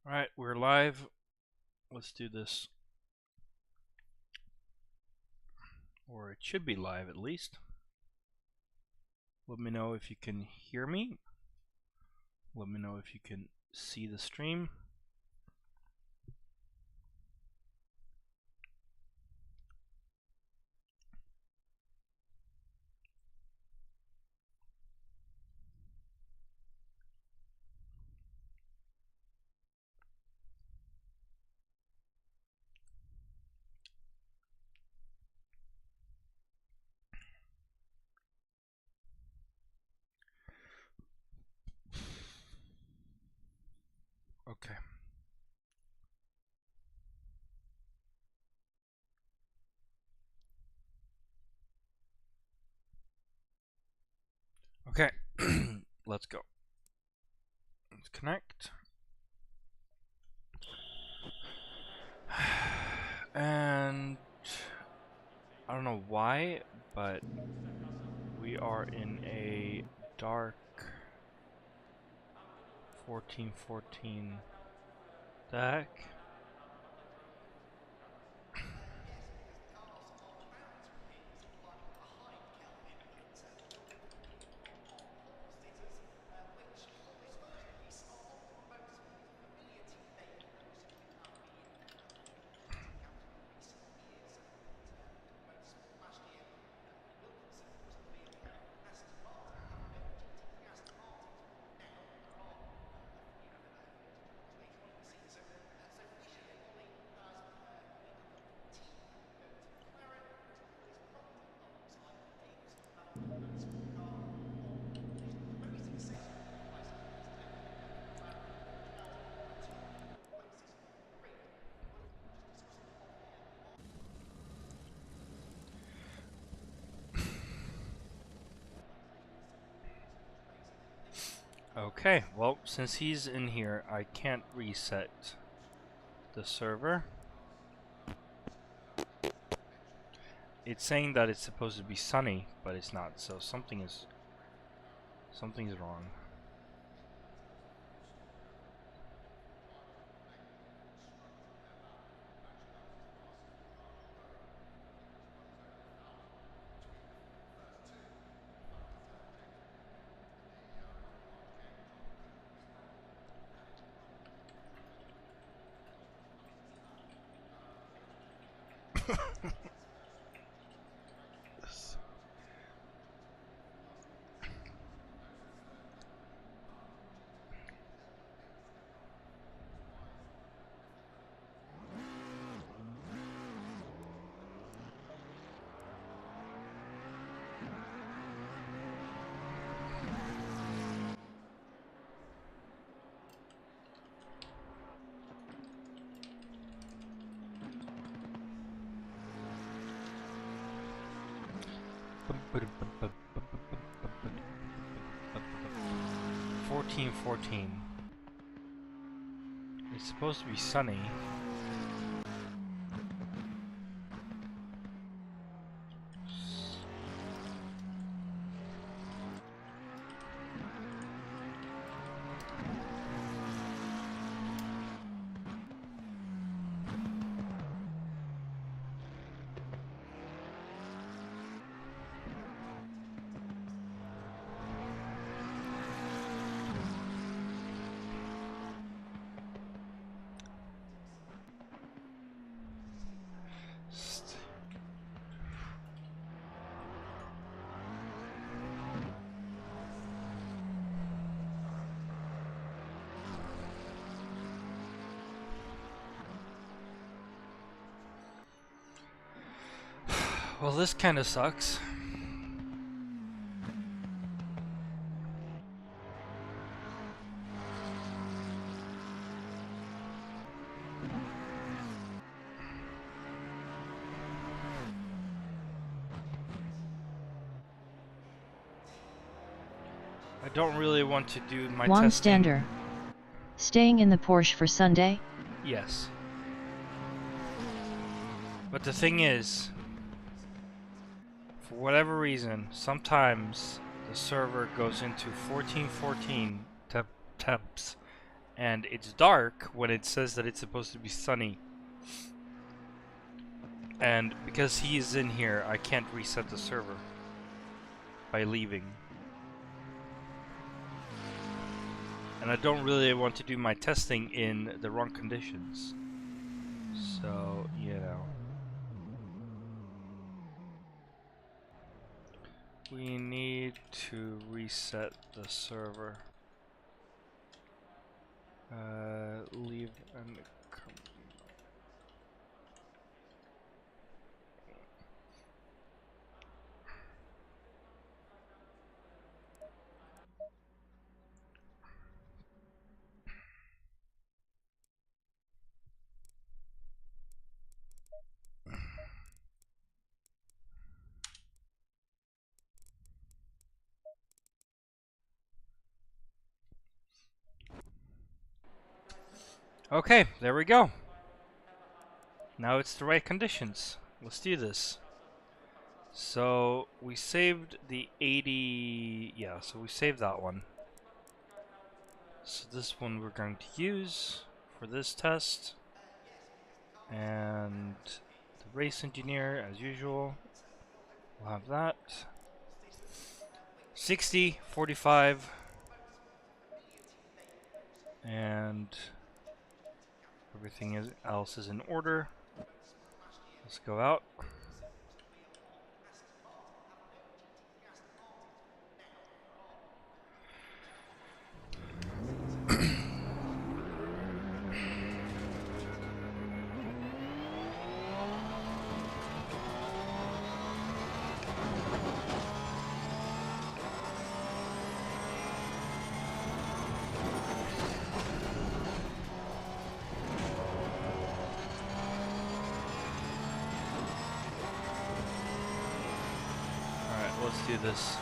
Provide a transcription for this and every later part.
Alright, we're live. Let's do this. Or it should be live at least. Let me know if you can hear me. Let me know if you can see the stream. Okay. Okay, let's go. Let's connect. And I don't know why, but we are in a dark 1414 deck. Okay, well, since he's in here, I can't reset the server. It's saying that it's supposed to be sunny, but it's not, so something's wrong. It's supposed to be sunny. Well, this kind of sucks. I don't really want to do my Juan testing. Stander. Staying in the Porsche for Sunday? Yes. But the thing is, for whatever reason, sometimes the server goes into 1414 temps, and it's dark when it says that it's supposed to be sunny. And because he is in here, I can't reset the server by leaving. And I don't really want to do my testing in the wrong conditions. So, you know. We need to reset the server. Leave and come. Okay, there we go. Now it's the right conditions. Let's do this. So we saved the 80, yeah, so we saved that one. So this one we're going to use for this test. And the race engineer, as usual, we'll have that. 60, 45, and everything else is in order. Let's go out. Let's do this.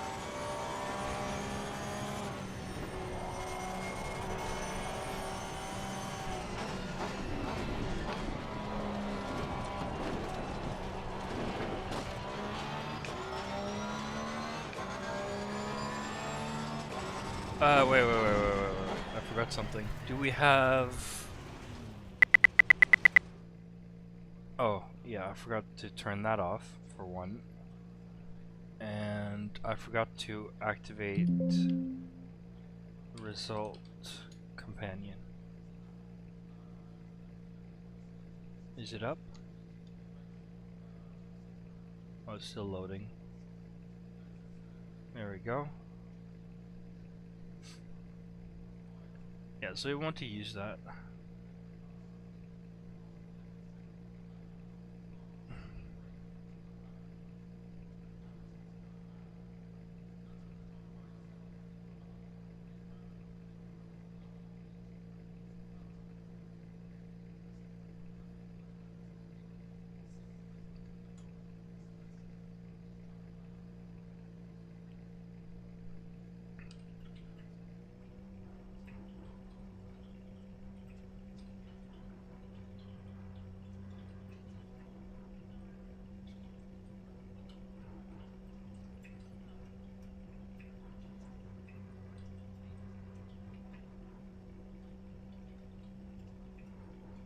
Wait. I forgot something. Do we have... Oh, yeah, I forgot to turn that off, for one. And I forgot to activate result companion. Is it up? Oh, it's still loading. There we go. Yeah, so we want to use that.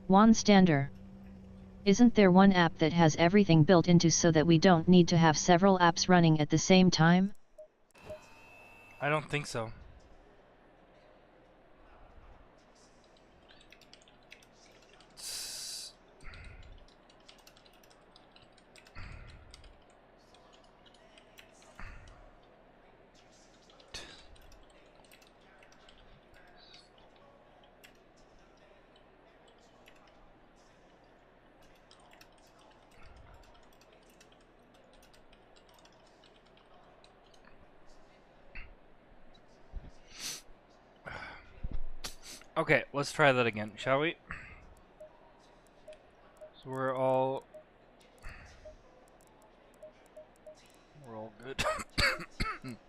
Juan Stander. Isn't there one app that has everything built into so that we don't need to have several apps running at the same time? I don't think so. Okay, let's try that again, shall we? So we're all good.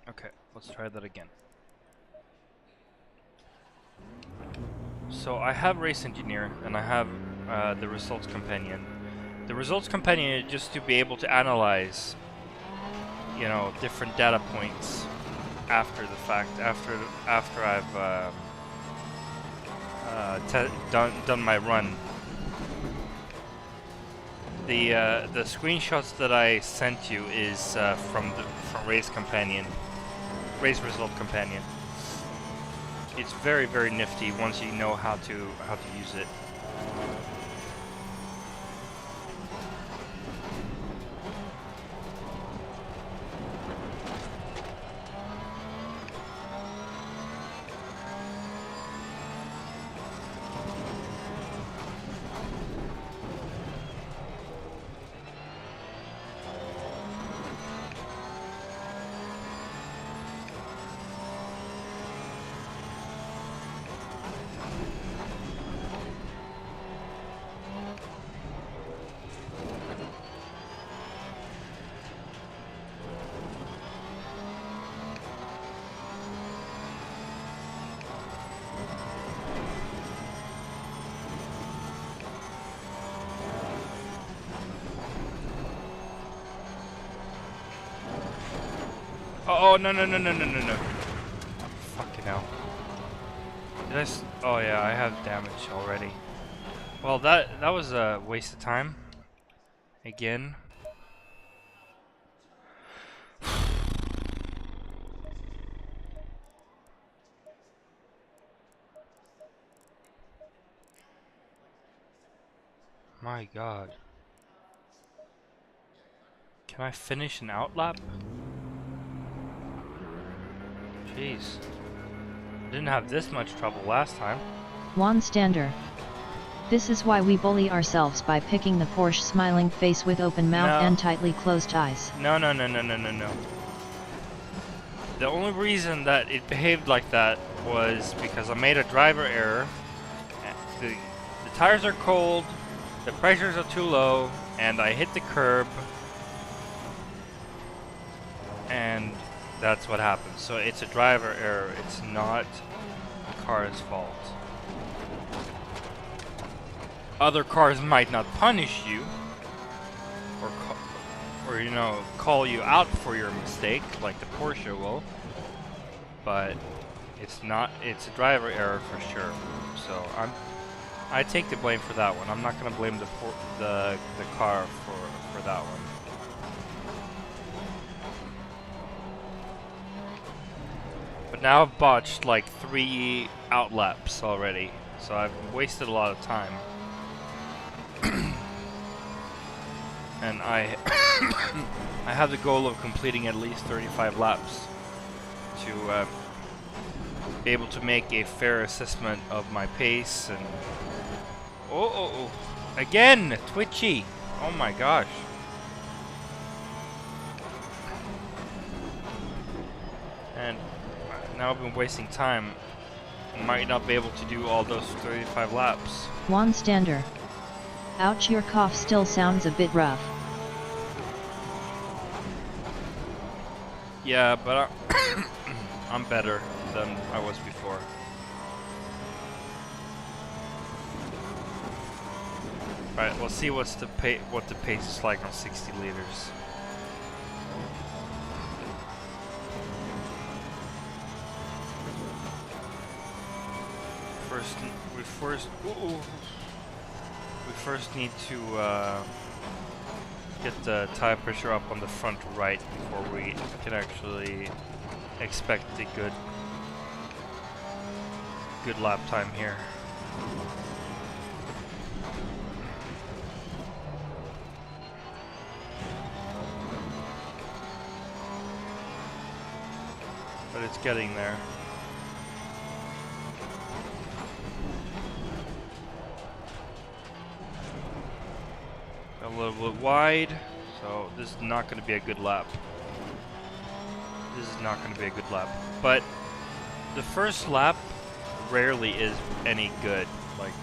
Okay, let's try that again. So I have Race Engineer and I have the Results Companion. The Results Companion is just to be able to analyze, you know, different data points after the fact, after I've done my run. The screenshots that I sent you is from Race Result Companion. It's very, very nifty once you know how to use it. Oh, no. Fucking hell. Did I oh yeah, I have damage already. Well, that was a waste of time. Again. My god. Can I finish an outlap? Jeez. Didn't have this much trouble last time. Juan Stander. This is why we bully ourselves by picking the Porsche smiling face with open mouth and tightly closed eyes. No. The only reason that it behaved like that was because I made a driver error. The tires are cold, the pressures are too low, and I hit the curb. And that's what happens. So it's a driver error. It's not the car's fault. Other cars might not punish you, or you know, call you out for your mistake, like the Porsche will. But it's not. It's a driver error for sure. So I take the blame for that one. I'm not gonna blame the car for that one. But now I've botched like 3 outlaps already, so I've wasted a lot of time. And I I have the goal of completing at least 35 laps to be able to make a fair assessment of my pace. And oh, again, twitchy. Oh my gosh. And now I've been wasting time. I might not be able to do all those 35 laps. Juan Stander. Ouch, your cough still sounds a bit rough. Yeah, but I'm better than I was before. Alright, we'll see what the pace is like on 60 liters. We first need to get the tire pressure up on the front right before we can actually expect a good lap time here. But it's getting there. A little bit wide, so this is not going to be a good lap. This is not going to be a good lap. But the first lap rarely is any good. Like,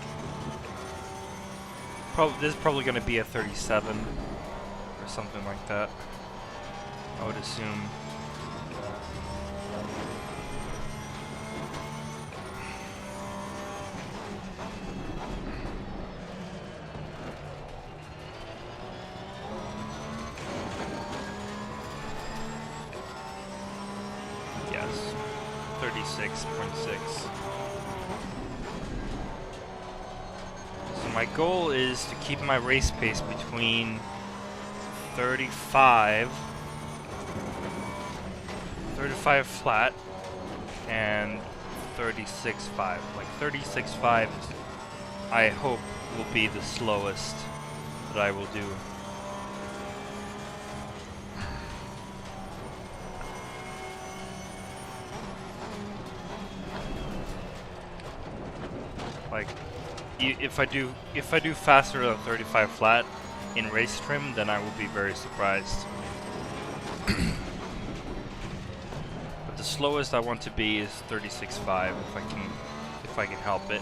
this is probably going to be a 37 or something like that, I would assume. my goal is to keep my race pace between 35 flat and 36.5. Like 36.5 I hope will be the slowest that I will do. Like if I do faster than 35 flat in race trim, then I will be very surprised. But the slowest I want to be is 36.5 if I can help it.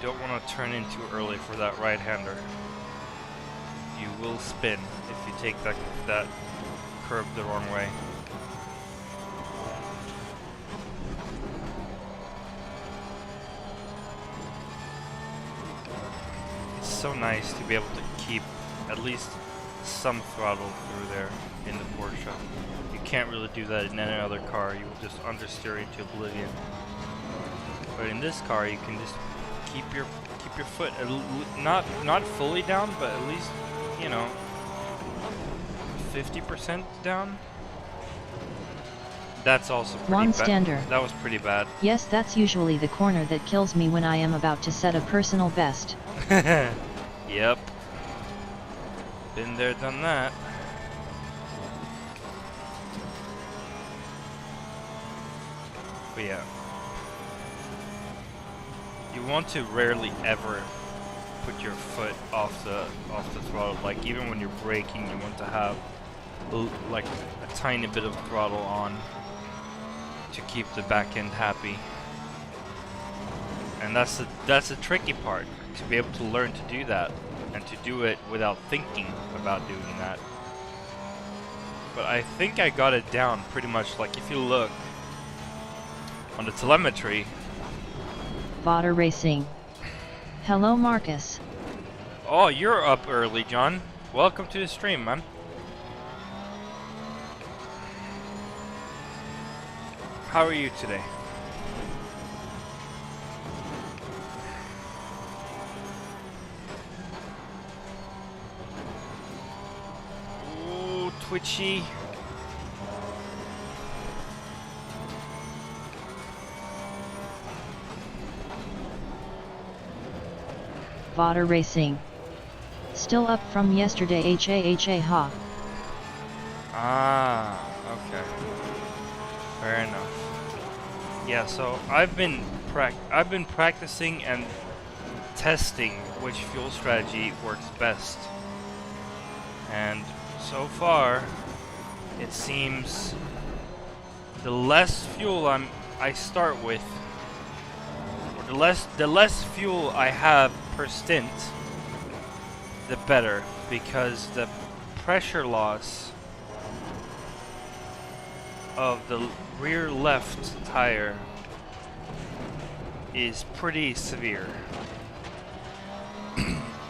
Don't want to turn in too early for that right-hander. You will spin if you take that curve the wrong way. It's so nice to be able to keep at least some throttle through there in the Porsche. You can't really do that in any other car. You will just understeer into oblivion. But in this car, you can just keep your foot not fully down, but at least, you know, 50% down. That's also pretty bad. That was pretty bad. Yes, that's usually the corner that kills me when I am about to set a personal best. Yep. Been there, done that. But yeah. You want to rarely ever put your foot off the throttle. Like even when you're braking, you want to have like a tiny bit of throttle on to keep the back end happy. And that's the tricky part, to be able to learn to do that and to do it without thinking about doing that. But I think I got it down pretty much. Like if you look on the telemetry. Water Racing. Hello, Marcus. Oh, you're up early, John. Welcome to the stream, man. How are you today? Ooh, twitchy. Water Racing. Still up from yesterday, ha. Ah, okay. Fair enough. Yeah, so I've been practicing and testing which fuel strategy works best. And so far, it seems the less fuel I start with, or the less fuel I have per stint, the better, because the pressure loss of the rear left tire is pretty severe.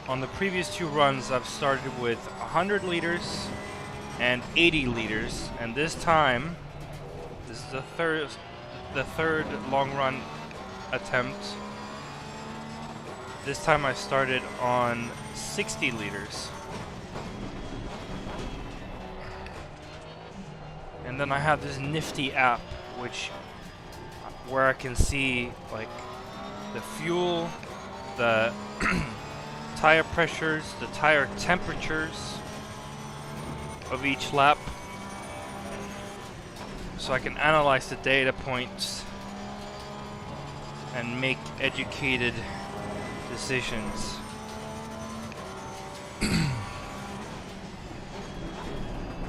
On the previous two runs, I've started with 100 liters and 80 liters, and this time, this is the third long run attempt. This time I started on 60 liters. And then I have this nifty app where I can see like the fuel, the tire pressures, the tire temperatures of each lap. So I can analyze the data points and make educated decisions.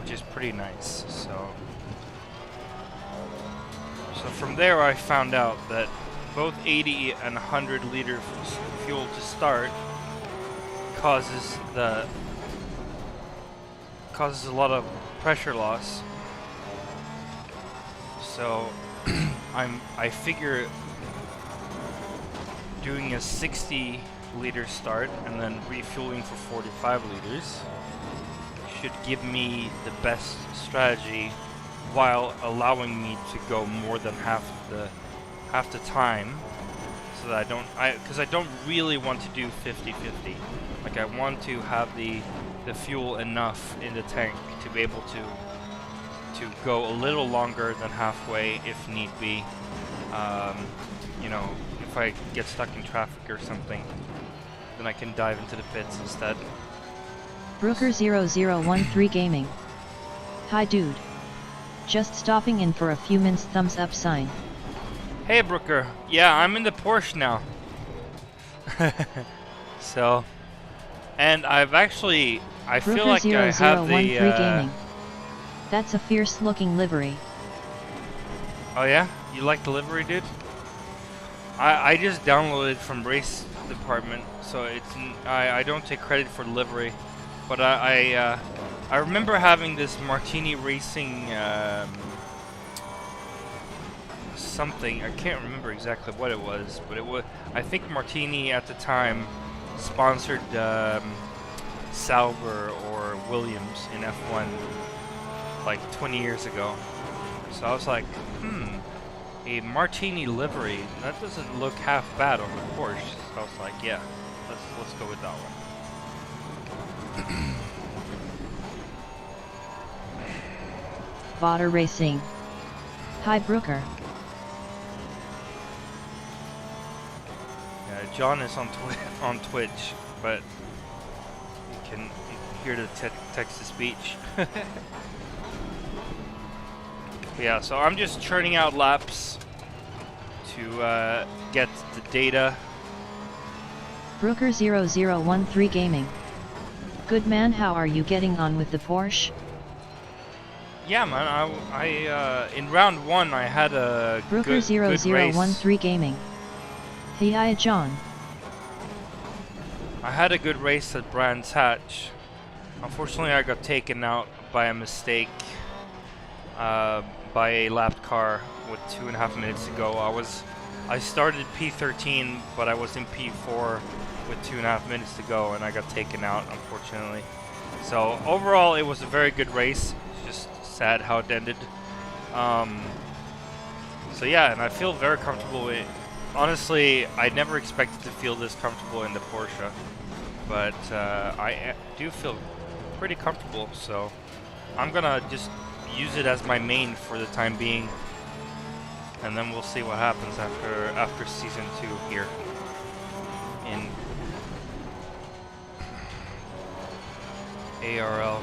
Which is pretty nice. So from there I found out that both 80 and 100 liter fuel to start causes a lot of pressure loss. So I figure doing a 60 liter start and then refueling for 45 liters should give me the best strategy while allowing me to go more than half the time, so that because I don't really want to do 50-50. Like, I want to have the fuel enough in the tank to be able to go a little longer than halfway if need be. You know, if I get stuck in traffic or something, then I can dive into the pits instead. Brooker0013 Gaming. Hi dude. Just stopping in for a few minutes, thumbs up sign. Hey Brooker, yeah, I'm in the Porsche now. So, and I've actually, I feel like I have the... Gaming. That's a fierce looking livery. Oh yeah? You like the livery, dude? I just downloaded from Race Department, so it's I don't take credit for the livery, but I remember having this Martini Racing something. I can't remember exactly what it was, but it was, I think Martini at the time sponsored Sauber or Williams in F1 like 20 years ago. So I was like, a Martini livery, that doesn't look half bad on the Porsche. So I was like, yeah, let's go with that one. Vader Racing. Hi Brooker. Yeah, John is on Twitch, but you can hear the text-to-speech. Yeah, so I'm just churning out laps to get the data. Brooker0013 Gaming. Good man, how are you getting on with the Porsche? Yeah, man, I in round 1 I had a good race. Brooker0013 Gaming. Hey, hi John. I had a good race at Brands Hatch. Unfortunately, I got taken out by a mistake. By a lapped car with 2.5 minutes to go. I started P13, but I was in P4 with 2.5 minutes to go, and I got taken out, unfortunately. So overall, it was a very good race. It's just sad how it ended. So yeah, and I feel very comfortable with it. Honestly, I never expected to feel this comfortable in the Porsche, but I do feel pretty comfortable. So I'm gonna just use it as my main for the time being, and then we'll see what happens after season 2 here in ARL.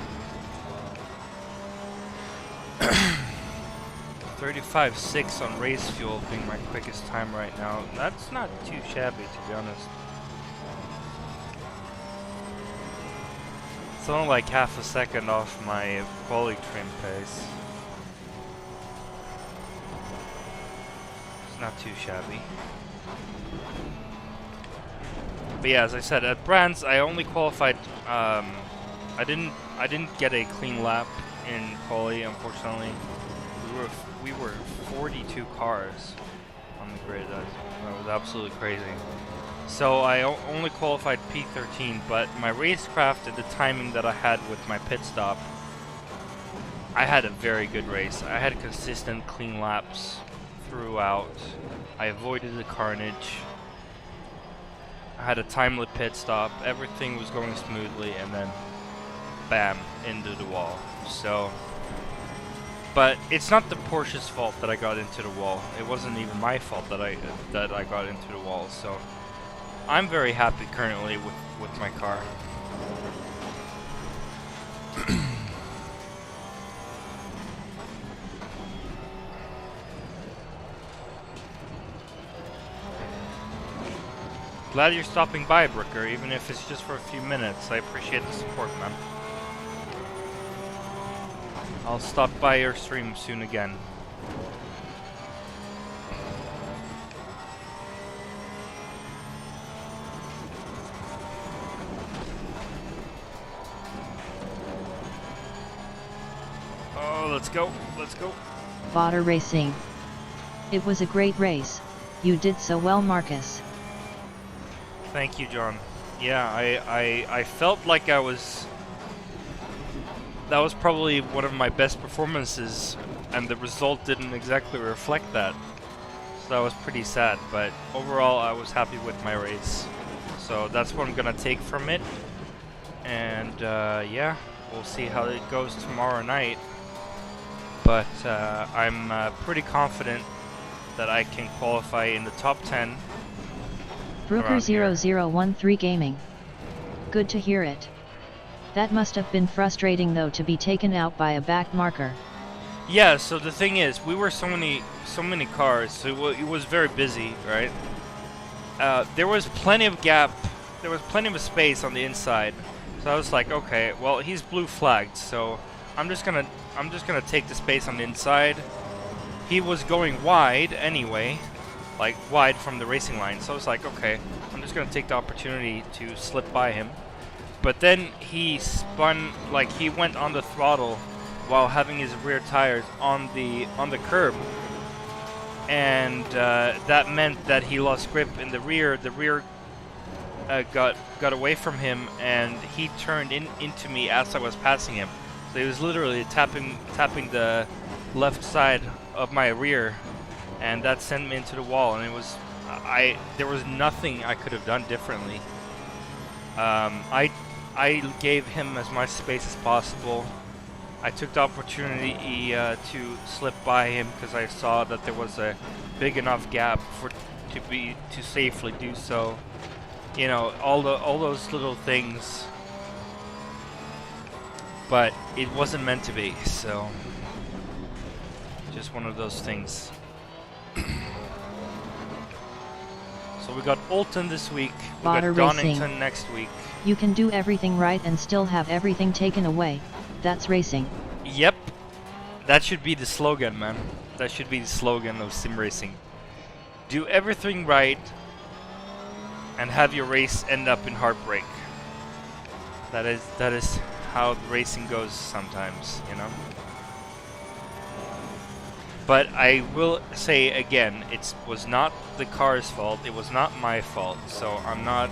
35.6 on race fuel being my quickest time right now. That's not too shabby, to be honest. It's only like half a second off my quali trim pace. It's not too shabby. But yeah, as I said, at Brands I only qualified. I didn't get a clean lap in quali, unfortunately. We were 42 cars on the grid. That was absolutely crazy. So I only qualified P13, but my racecraft and the timing that I had with my pit stop, I had a very good race. I had consistent clean laps throughout. I avoided the carnage. I had a timely pit stop. Everything was going smoothly, and then bam, into the wall. So, but it's not the Porsche's fault that I got into the wall. It wasn't even my fault that I got into the wall. So I'm very happy currently with my car. Glad you're stopping by, Brooker, even if it's just for a few minutes. I appreciate the support, man. I'll stop by your stream soon again. Oh, let's go, let's go. Vader Racing. It was a great race. You did so well, Marcus. Thank you, John. Yeah, I felt like that was probably one of my best performances, and the result didn't exactly reflect that. So that was pretty sad, but overall I was happy with my race. So that's what I'm gonna take from it. And yeah, we'll see how it goes tomorrow night. But I'm pretty confident that I can qualify in the top 10. Brooker0013 Gaming. Good to hear it. That must have been frustrating though, to be taken out by a back marker. Yeah, so the thing is, we were so many cars, so it was very busy, right? There was plenty of gap, there was plenty of space on the inside. So I was like, okay, well, he's blue flagged, so I'm just gonna take the space on the inside. He was going wide anyway, like wide from the racing line. So I was like, okay, I'm just gonna take the opportunity to slip by him. But then he spun, like he went on the throttle while having his rear tires on the curb, and that meant that he lost grip in the rear. The rear got away from him, and he turned into me as I was passing him. So he was literally tapping the left side of my rear, and that sent me into the wall. And it was there was nothing I could have done differently. I gave him as much space as possible. I took the opportunity to slip by him because I saw that there was a big enough gap to safely do so. You know, all those little things. But it wasn't meant to be, so just one of those things. So we got Oulton this week, we got Donington next week. You can do everything right and still have everything taken away. That's racing. Yep. That should be the slogan, man. That should be the slogan of sim racing. Do everything right and have your race end up in heartbreak. That is how racing goes sometimes, you know. But I will say again, it was not the car's fault, it was not my fault. So I'm not,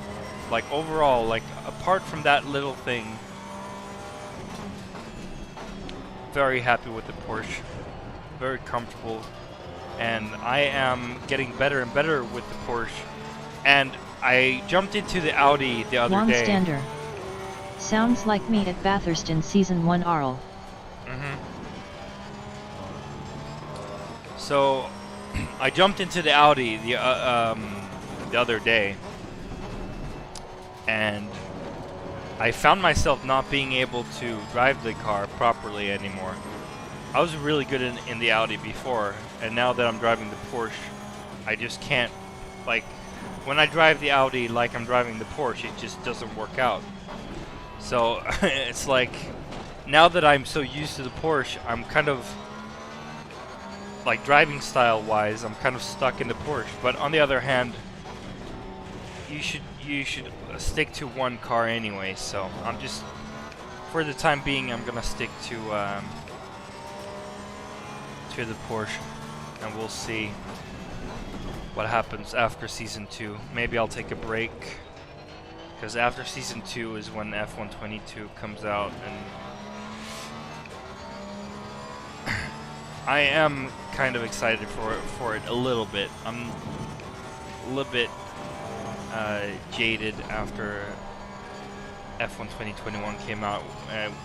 like, overall, like, apart from that little thing, very happy with the Porsche, very comfortable, and I am getting better and better with the Porsche. And I jumped into the Audi the other day. Stander. Sounds like me at Bathurst in Season 1 Arl. So I jumped into the Audi the other day, and I found myself not being able to drive the car properly anymore. I was really good in the Audi before, and now that I'm driving the Porsche, I just can't, like, when I drive the Audi like I'm driving the Porsche, it just doesn't work out. So it's like, now that I'm so used to the Porsche, I'm kind of, like, driving style wise, I'm kind of stuck in the Porsche. But on the other hand, you should stick to one car anyway. So I'm just, for the time being, I'm gonna stick to the Porsche, and we'll see what happens after Season 2. Maybe I'll take a break, because after Season 2 is when F122 comes out, and I am kind of excited for it a little bit. I'm a little bit jaded after F1 2021 came out.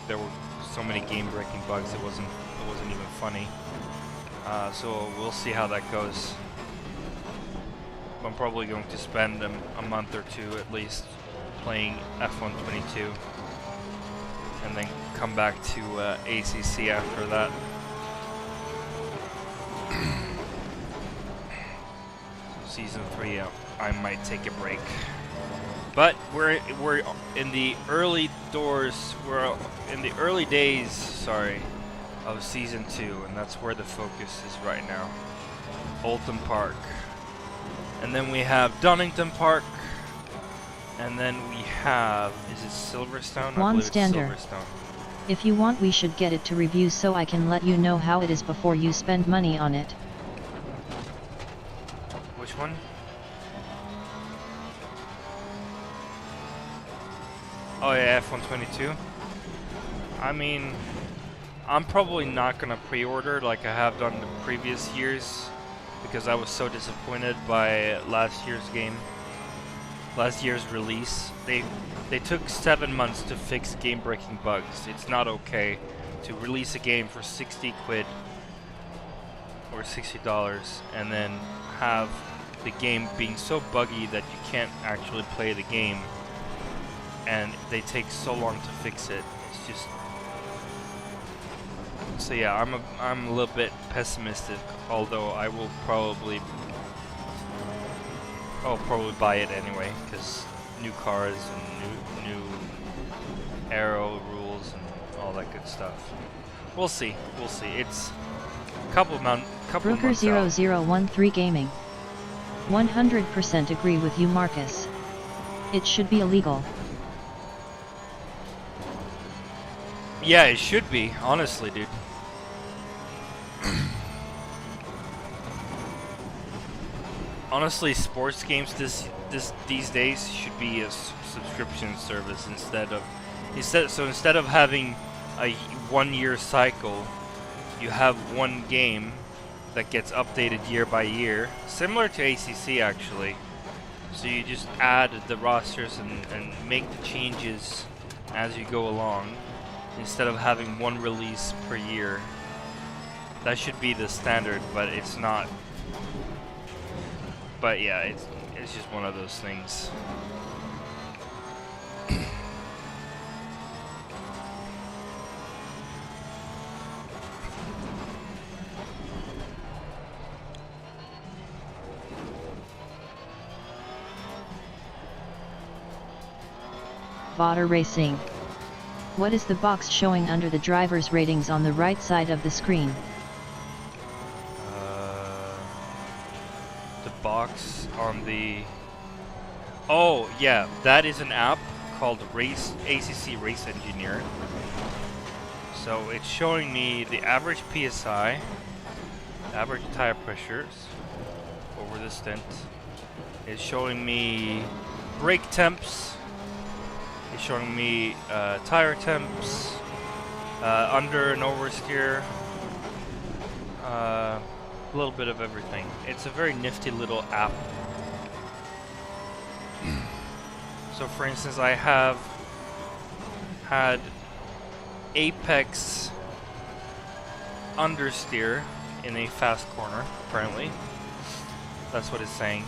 There were so many game-breaking bugs. It wasn't even funny. So we'll see how that goes. I'm probably going to spend a month or two at least playing F1 22, and then come back to ACC after that. So Season 3, I might take a break. But we're in the early doors. We're in the early days, sorry, of Season 2, and that's where the focus is right now. Oulton Park, and then we have Donington Park, and then we have, is it Silverstone? I believe it's Silverstone. If you want, we should get it to review so I can let you know how it is before you spend money on it. Which one? Oh yeah, F122. I mean, I'm probably not gonna pre-order like I have done the previous years because I was so disappointed by last year's game, last year's release. They took 7 months to fix game-breaking bugs. It's not okay to release a game for 60 quid or $60 and then have the game being so buggy that you can't actually play the game, and they take so long to fix it. It's just so yeah. I'm a little bit pessimistic, although I'll probably buy it anyway because new cars and new aero rules and all that good stuff. We'll see. We'll see. It's a couple months out. Brooker0013 Gaming. 100% agree with you, Marcus. It should be illegal. Yeah, it should be, honestly, dude. Honestly, sports games these days should be a subscription service instead of having a 1-year cycle, you have one game that gets updated year by year, similar to ACC actually. So you just add the rosters and make the changes as you go along, instead of having one release per year. That should be the standard, but it's not. But yeah, it's just one of those things. Botter Racing. What is the box showing under the driver's ratings on the right side of the screen? The box on the... Oh, yeah, that is an app called ACC Race Engineer. So it's showing me the average PSI, average tire pressures over the stint. It's showing me brake temps. It's showing me tire temps, under and oversteer, a little bit of everything. It's a very nifty little app. So for instance, I have had Apex understeer in a fast corner, apparently. That's what it's saying.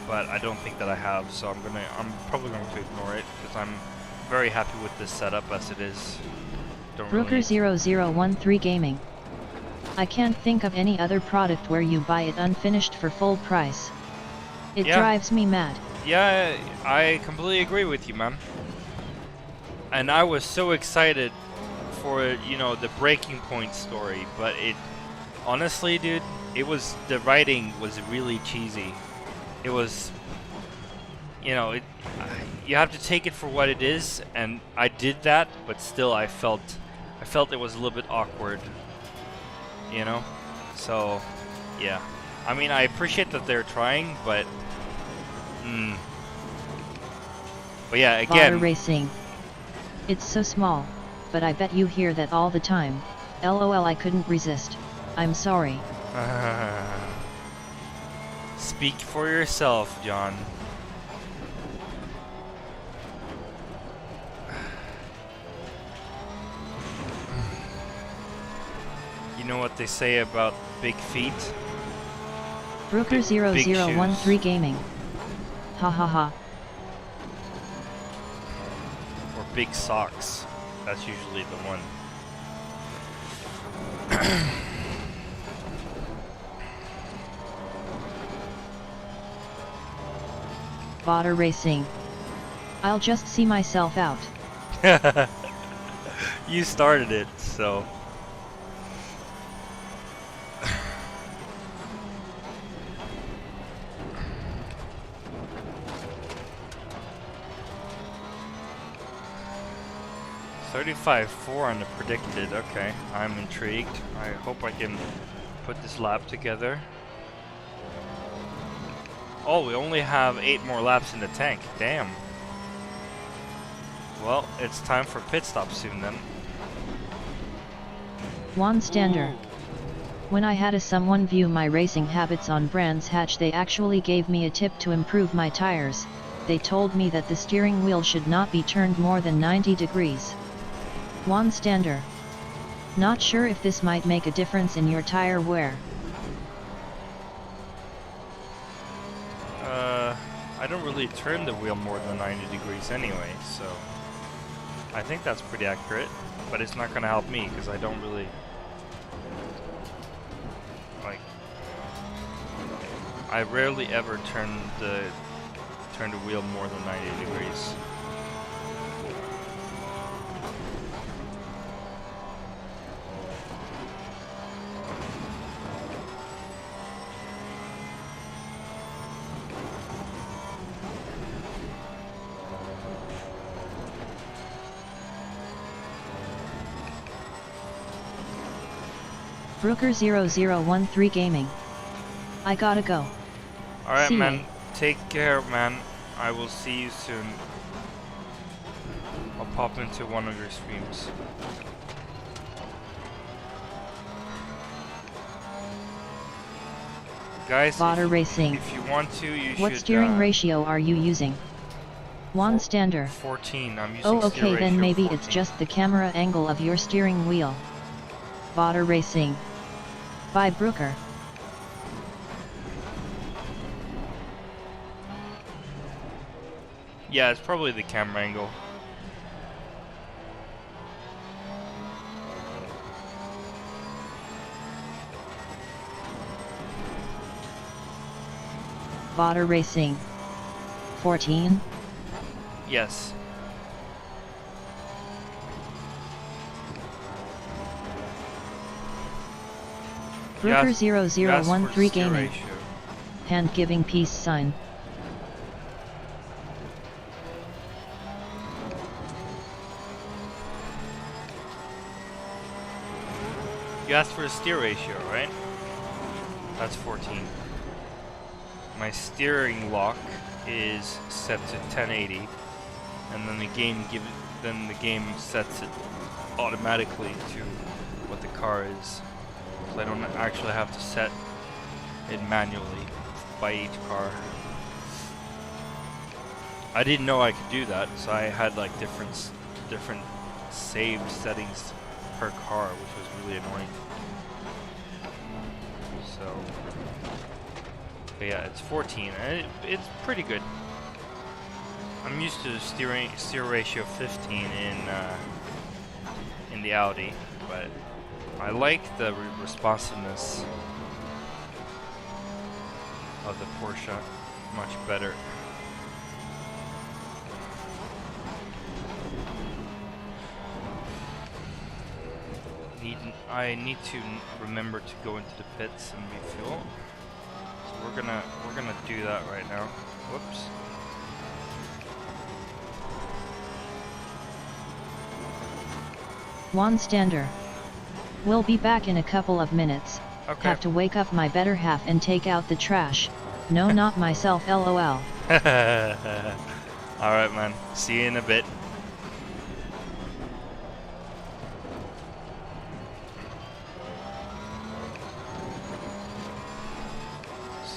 But I don't think that I have, so I'm probably going to ignore it because I'm very happy with this setup as it is. Brooker0013 Gaming. I can't think of any other product where you buy it unfinished for full price. It drives me mad. Yeah, I completely agree with you, man. And I was so excited for, you know, the Breaking Point story, but it, honestly, dude, the writing was really cheesy. It was, you know, you have to take it for what it is, and I did that, but still I felt it was a little bit awkward, you know? So, yeah. I mean, I appreciate that they're trying, but yeah, again. Botter Racing. It's so small, but I bet you hear that all the time. LOL, I couldn't resist. I'm sorry. Speak for yourself, John. You know what they say about big feet? Brooker0013 Gaming. Ha ha ha. Or big socks. That's usually the one. Botter Racing. I'll just see myself out. You started it, so. $35.4 on the predicted. Okay, I'm intrigued. I hope I can put this lap together. Oh, we only have 8 more laps in the tank. Damn. Well, it's time for pit stop soon then. Juan Stander. Ooh. When I had someone view my racing habits on Brands Hatch, they actually gave me a tip to improve my tires. They told me that the steering wheel should not be turned more than 90 degrees. Juan Stander. Not sure if this might make a difference in your tire wear. I don't really turn the wheel more than 90 degrees anyway, so I think that's pretty accurate, but it's not gonna help me because I don't really like. I rarely ever turn the wheel more than 90 degrees. Brooker0013 Gaming. I gotta go. Alright, See man. ya. Take care, man. I will see you soon. I'll pop into one of your streams. Guys, Water Racing. if you want to, you should... What steering ratio are you using? Juan Stander. 14. I'm using Oh, steer okay, then ratio maybe 14. it's just the camera angle of your steering wheel. Water Racing. By Brooker. Yeah, it's probably the camera angle. Water Racing. 14? Yes. Brooker Yes, yes, for 0013 steer Gaming. ratio. Hand giving peace sign. You asked for a steer ratio, right? That's 14. My steering lock is set to 1080, and then the game sets it automatically to what the car is. So I don't actually have to set it manually by each car. I didn't know I could do that, so I had like different saved settings per car, which was really annoying. So, but yeah, it's 14, and it's pretty good. I'm used to steer ratio 15 in the Audi, but I like the responsiveness of the Porsche much better. I need to remember to go into the pits and refuel. So we're gonna do that right now. Whoops. Juan Stander. We'll be back in a couple of minutes. Okay. Have to wake up my better half and take out the trash. No, not myself, lol. Alright, man. See you in a bit.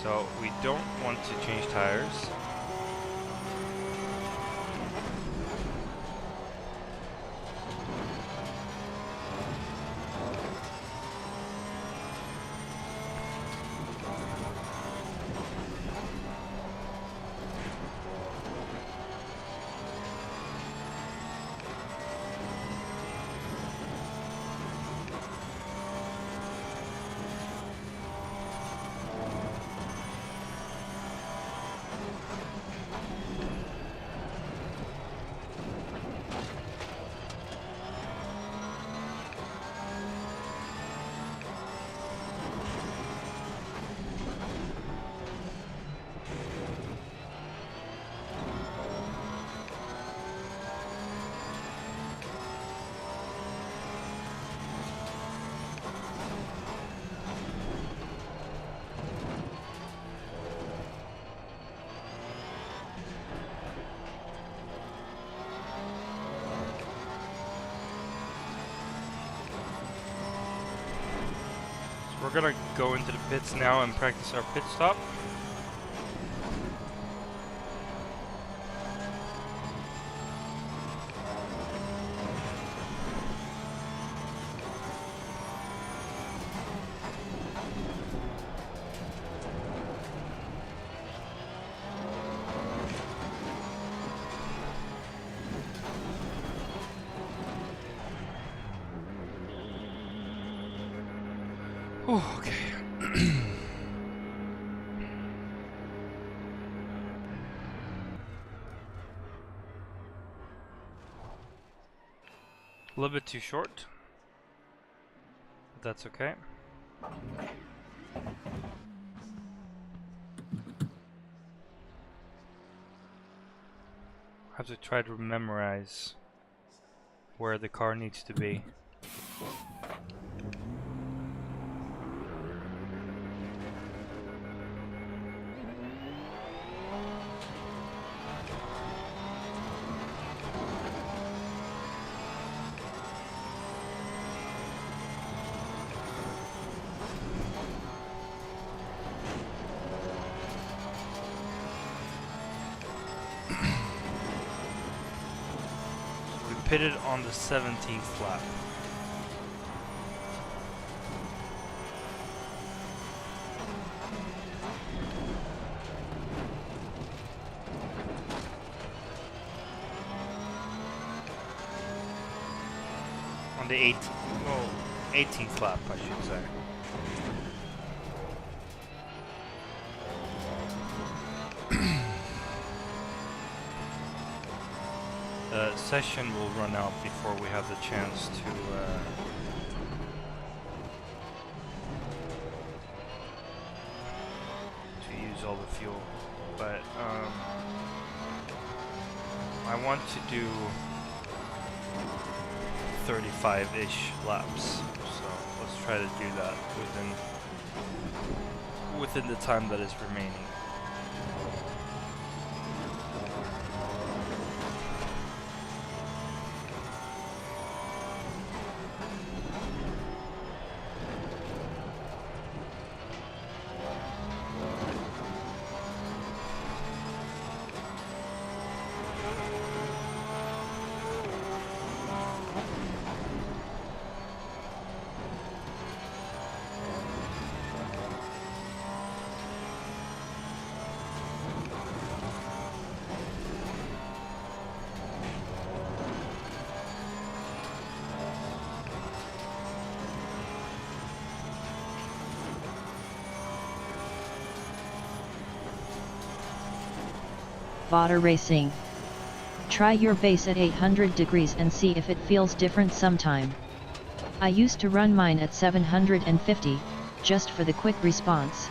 So we don't want to change tires. we're gonna go into the pits now and practice our pit stop. Oh, okay. A little bit too short, but that's okay. Have to try to memorize where the car needs to be. Pitted on the 17th lap. On the 18th lap, I should say. The session will run out before we have the chance to use all the fuel, but I want to do 35-ish laps, so let's try to do that within the time that is remaining. Water racing. Try your base at 800 degrees and see if it feels different sometime. I used to run mine at 750, just for the quick response.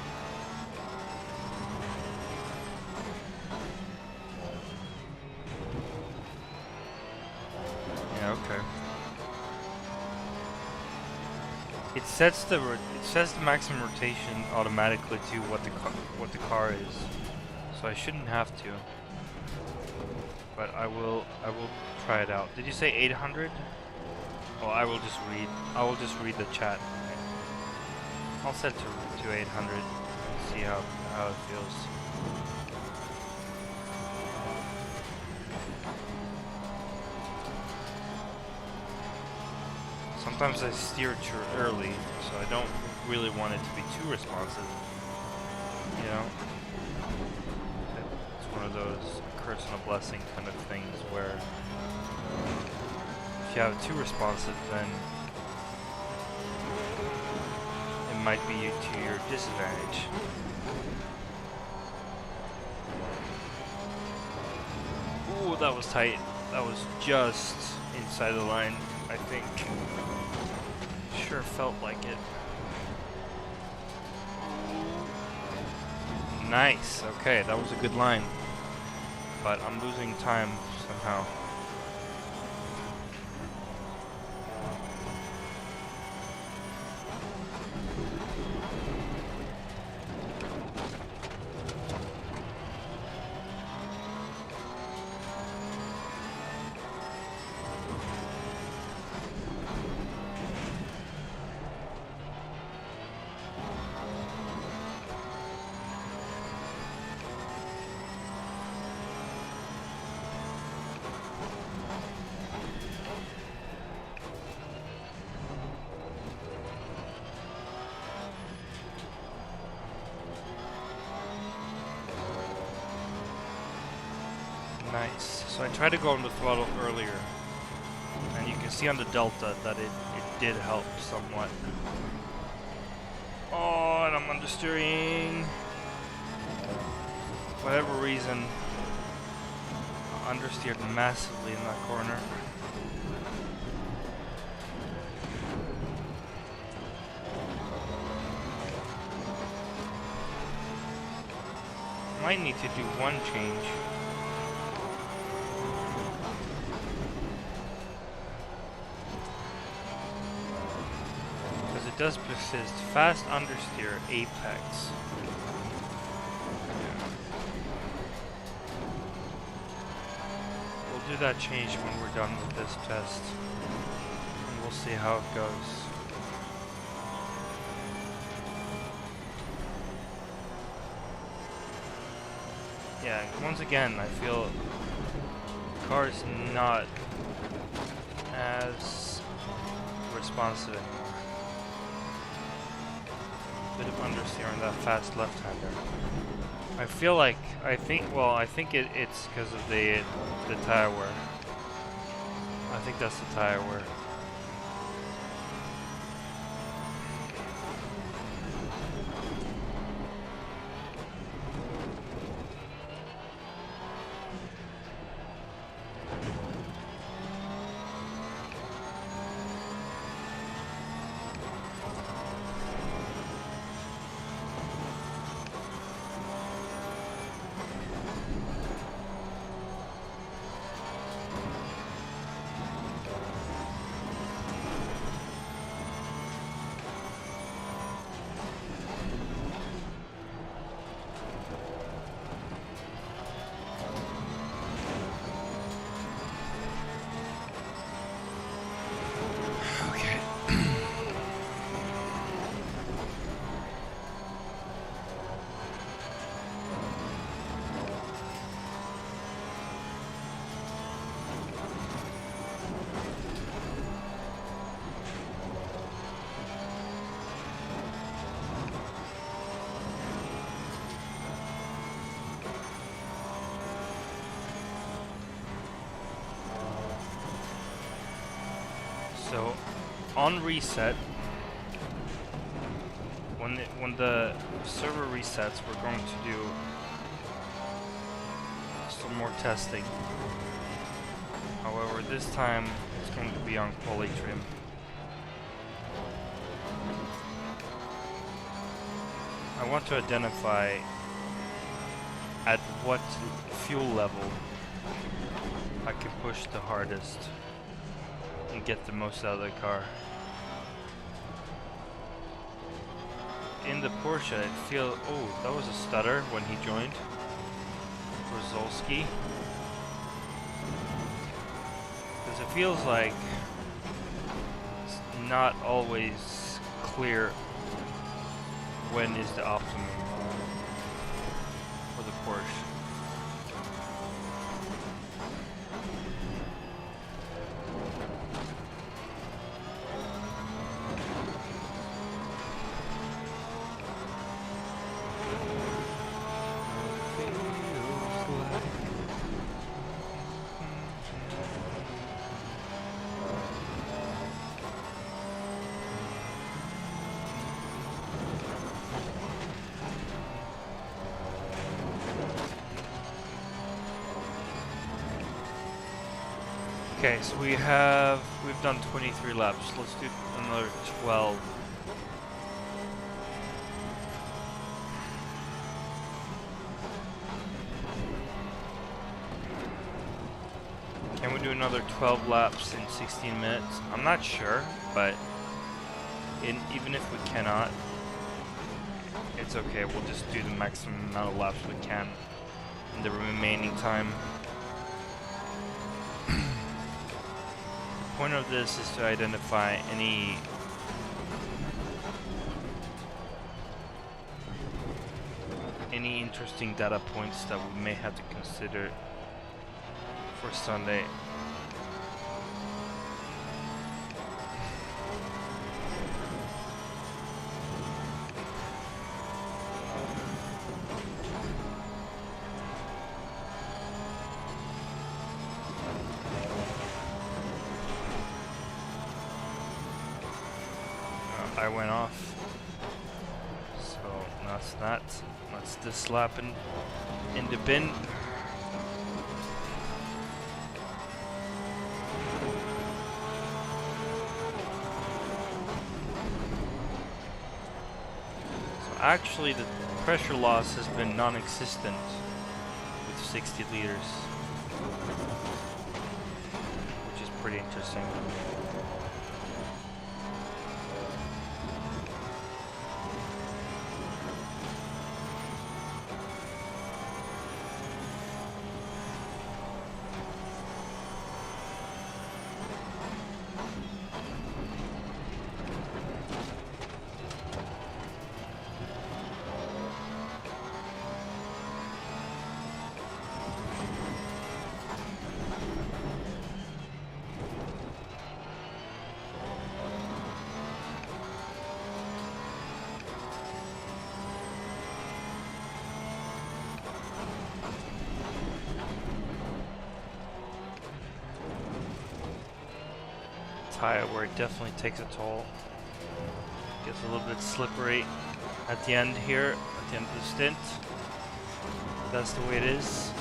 Yeah, okay. It sets the maximum rotation automatically to what the car is, so I shouldn't have to. But I will try it out. Did you say 800? Oh, I will just read the chat. I'll set to 800 and see how it feels. Sometimes I steer too early, so I don't really want it to be too responsive. You know? It's one of those curse and a blessing kind of things where if you have it too responsive, then it might be to your disadvantage. Ooh, that was tight. That was just inside the line, I think. Sure felt like it. Nice. Okay, that was a good line. But I'm losing time somehow. Nice. So I tried to go on the throttle earlier, and you can see on the delta that it did help somewhat. Oh, and I'm understeering. For whatever reason, I understeered massively in that corner. Might need to do one change. Because it does persist. Fast understeer, apex. We'll do that change when we're done with this test. And we'll see how it goes. Yeah, once again, I feel the car is not as responsive anymore. Bit of understeer on that fast left-hander. I feel like, I think it's because of the tire wear. I think that's the tire wear. So, on reset, when the server resets, we're going to do some more testing. However, this time it's going to be on quality trim. I want to identify at what fuel level I can push the hardest and get the most out of the car. In the Porsche, it feels... Oh, that was a stutter when he joined. Rozolski. Because it feels like it's not always clear when is the optimum for the Porsche. Okay, so we've done 23 laps. Let's do another 12. Can we do another 12 laps in 16 minutes? I'm not sure, but even if we cannot, it's okay. We'll just do the maximum amount of laps we can in the remaining time. The point of this is to identify any interesting data points that we may have to consider for Sunday. I went off. So that's that. That's this slap in the bin. So actually the pressure loss has been non-existent with 60 liters, which is pretty interesting. Tire where it definitely takes a toll. Gets a little bit slippery at the end here, at the end of the stint. That's the way it is.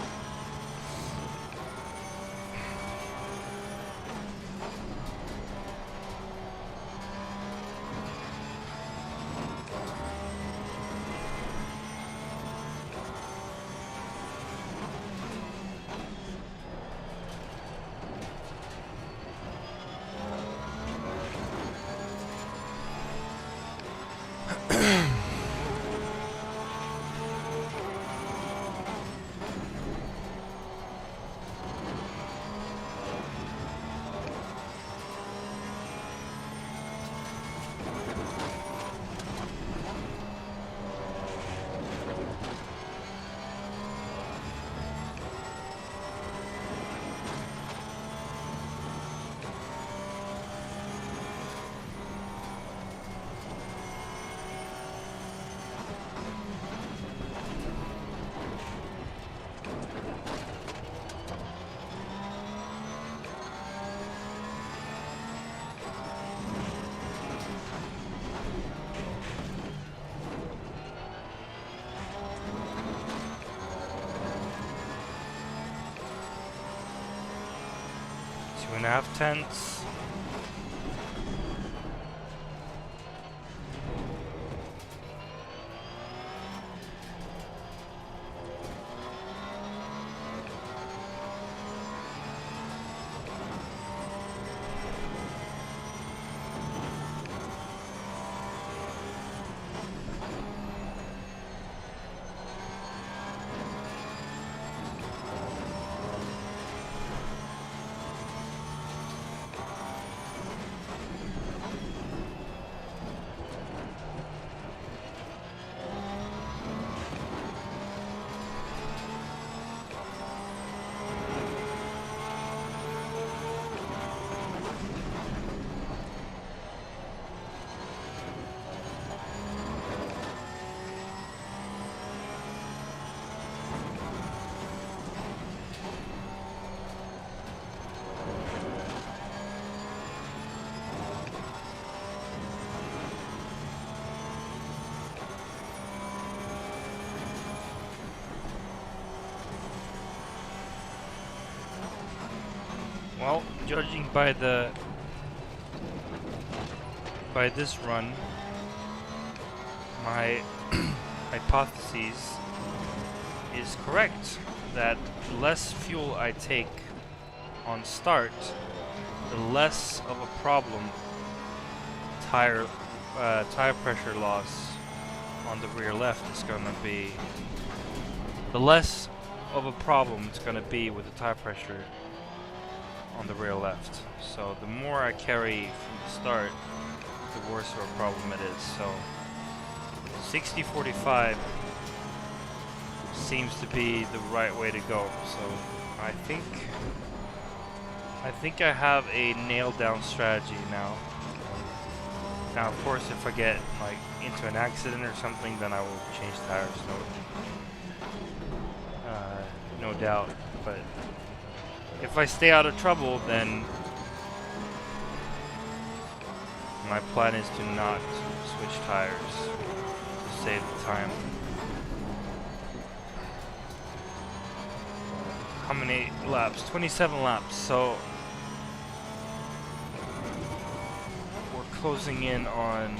Two and a half tenths. Well, judging by this run, my hypothesis is correct that the less fuel I take on start, the less of a problem tire pressure loss on the rear left is going to be. The less of a problem it's going to be with the tire pressure on the rear left. So the more I carry from the start, the worse of a problem it is. So 60-45 seems to be the right way to go. So I think I have a nailed down strategy now. Now of course if I get like into an accident or something, then I will change tires, no doubt. But if I stay out of trouble, then My plan is to not switch tires to save the time. How many laps? 27 laps, so we're closing in on,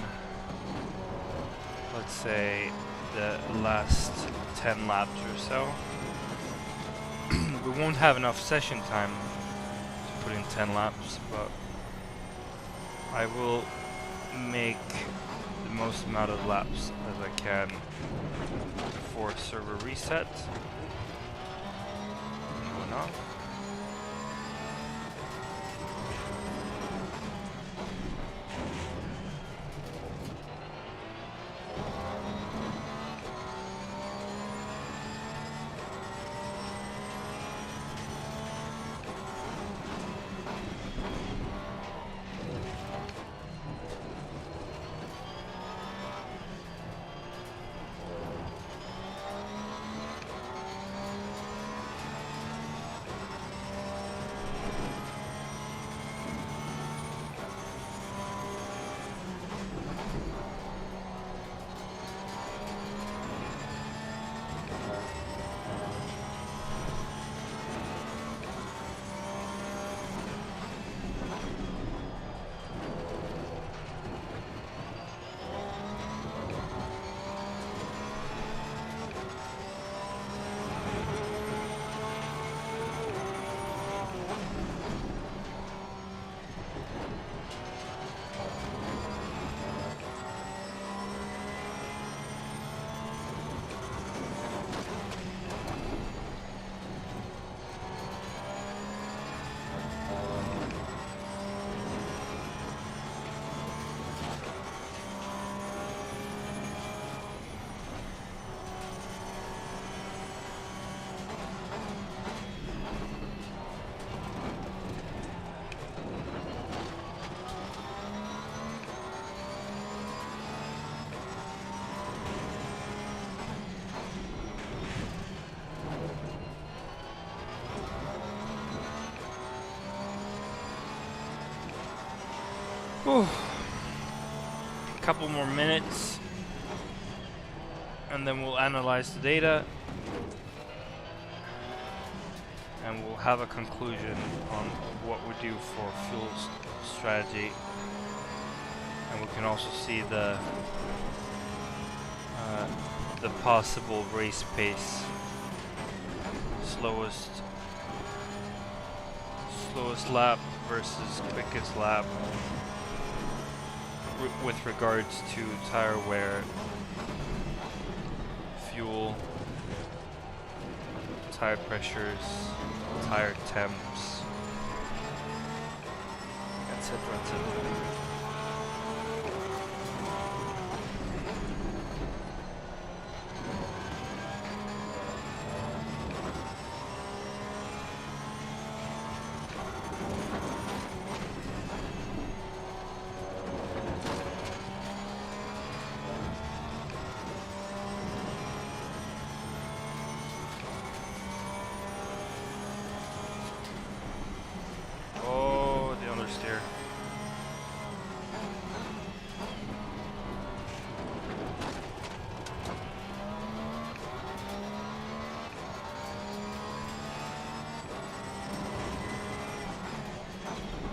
let's say, the last 10 laps or so. We won't have enough session time to put in 10 laps, but I will make the most amount of laps as I can before server reset. Going off. Whew. A couple more minutes and then we'll analyze the data and we'll have a conclusion on what we do for fuel strategy, and we can also see the possible race pace, slowest lap versus quickest lap with regards to tire wear, fuel, tire pressures, tire temps, etc. etc.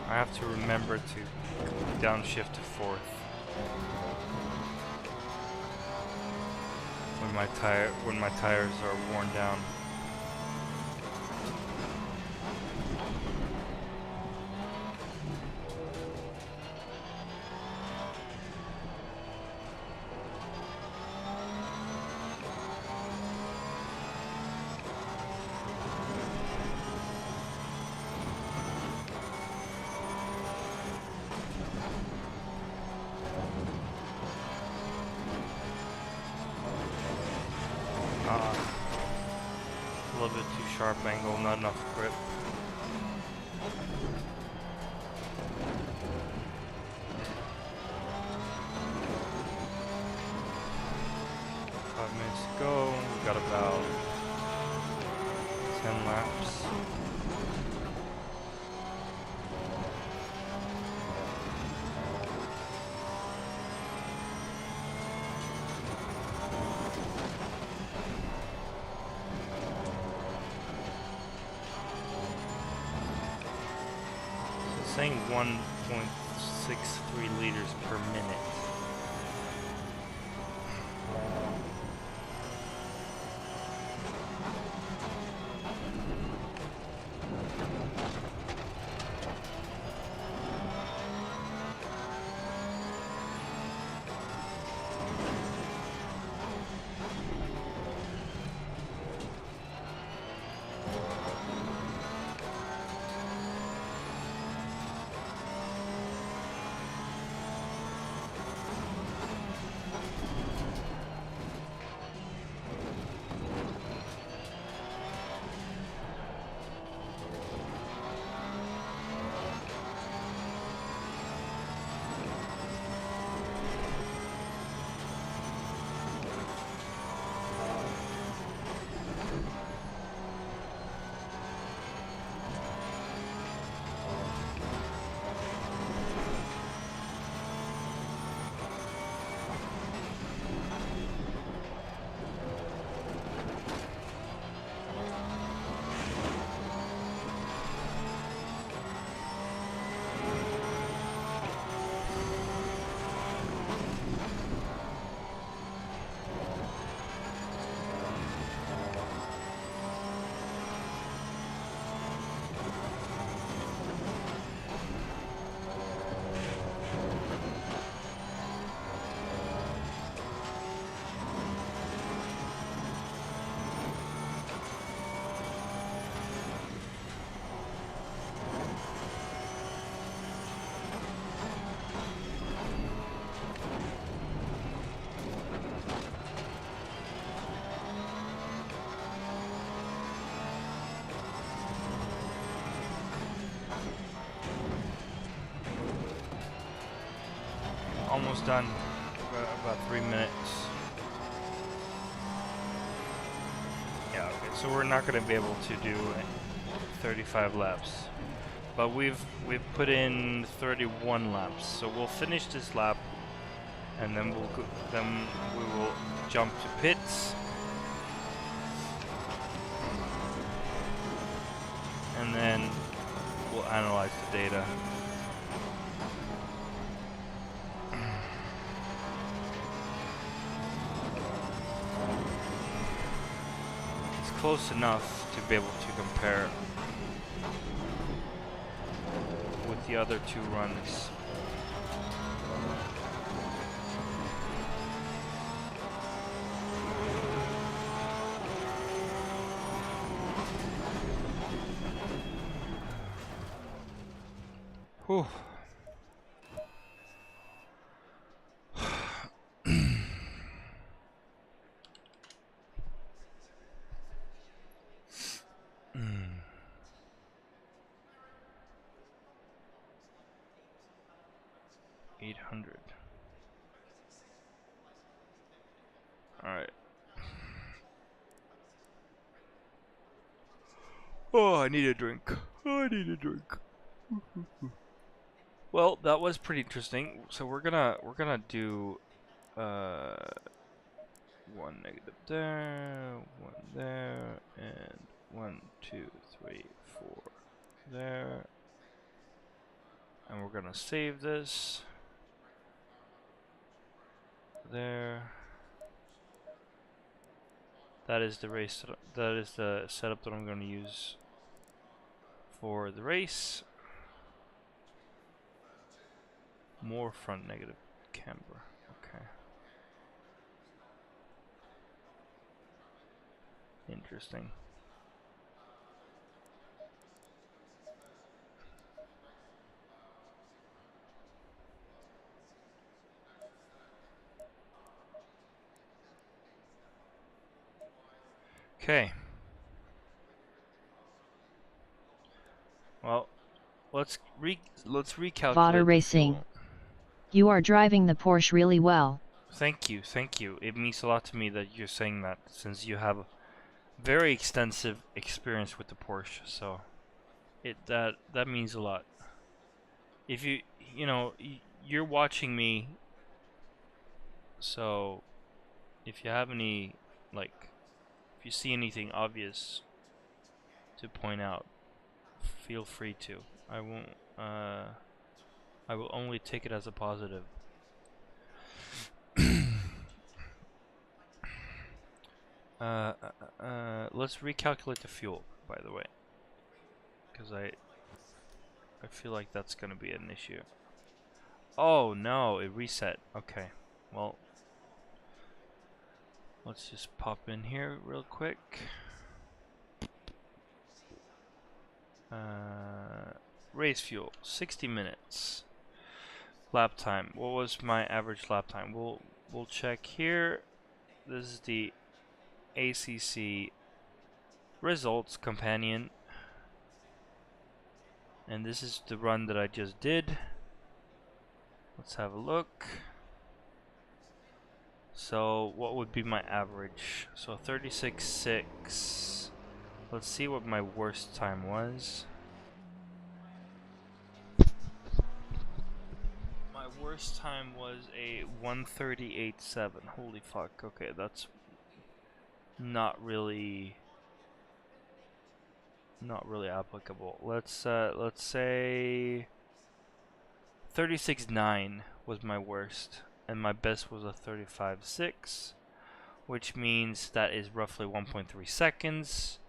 I have to remember to downshift to fourth when my tires are worn down. A little bit too sharp angle, not enough grip. Minutes to go. We've got about 10 laps. saying 1.63 liters per minute. Almost done. About 3 minutes. Yeah, okay, so we're not going to be able to do 35 laps. But we've put in 31 laps. So we'll finish this lap and then we will jump to pits. And then we'll analyze the data. Close enough to be able to compare with the other two runs. Whew. 800. Alright. Oh, I need a drink. I need a drink. Well, that was pretty interesting. So we're gonna do one negative there, one there, and 1, 2, 3, 4 there. And we're gonna save this. There. That is the race. That is the setup that I'm going to use for the race. More front negative camber. Okay. Interesting. Okay. Well, let's recalculate. Vada Racing. You are driving the Porsche really well. Thank you, thank you. It means a lot to me that you're saying that, since you have very extensive experience with the Porsche. So, that means a lot. If you're watching me. So, if you have any, if you see anything obvious to point out, feel free to. I I will only take it as a positive. Let's recalculate the fuel, by the way, because I feel like that's gonna be an issue. Oh no, it reset. Okay, well, let's just pop in here real quick. Race fuel, 60 minutes. Lap time. What was my average lap time? We'll check here. This is the ACC results companion, and this is the run that I just did. Let's have a look. So what would be my average? So 36.6. Let's see what my worst time was. My worst time was a 1:38.7. Holy fuck. Okay, that's not really applicable. Let's say 36.9 was my worst, and my best was a 35.6, which means that is roughly 1.3 seconds.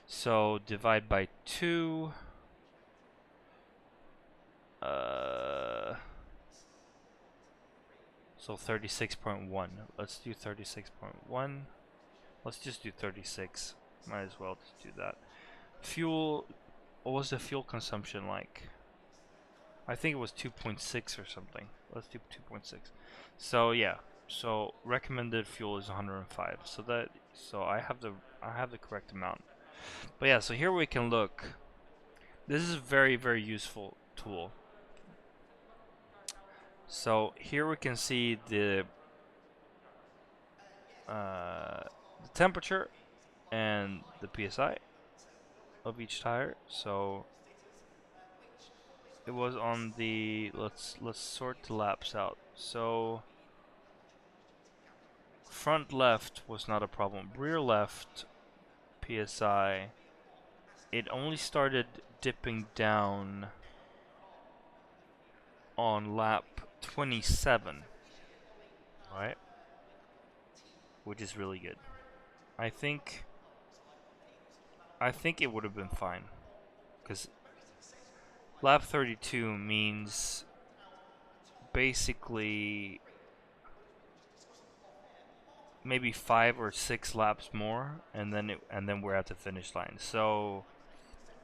So divide by 2. So 36.1. Let's do 36.1. Let's just do 36. Might as well just do that. Fuel. What was the fuel consumption like? I think it was 2.6 or something. Let's do 2.6. So yeah. So recommended fuel is 105. So I have the correct amount. But yeah. So here we can look. This is a very, very useful tool. So here we can see the temperature and the PSI of each tire. So it was on the let's sort the laps out. So front left was not a problem. Rear left PSI, it only started dipping down on lap 27, right? Which is really good. I think it would have been fine, because lap 32 means basically maybe 5 or 6 laps more, and then we're at the finish line. So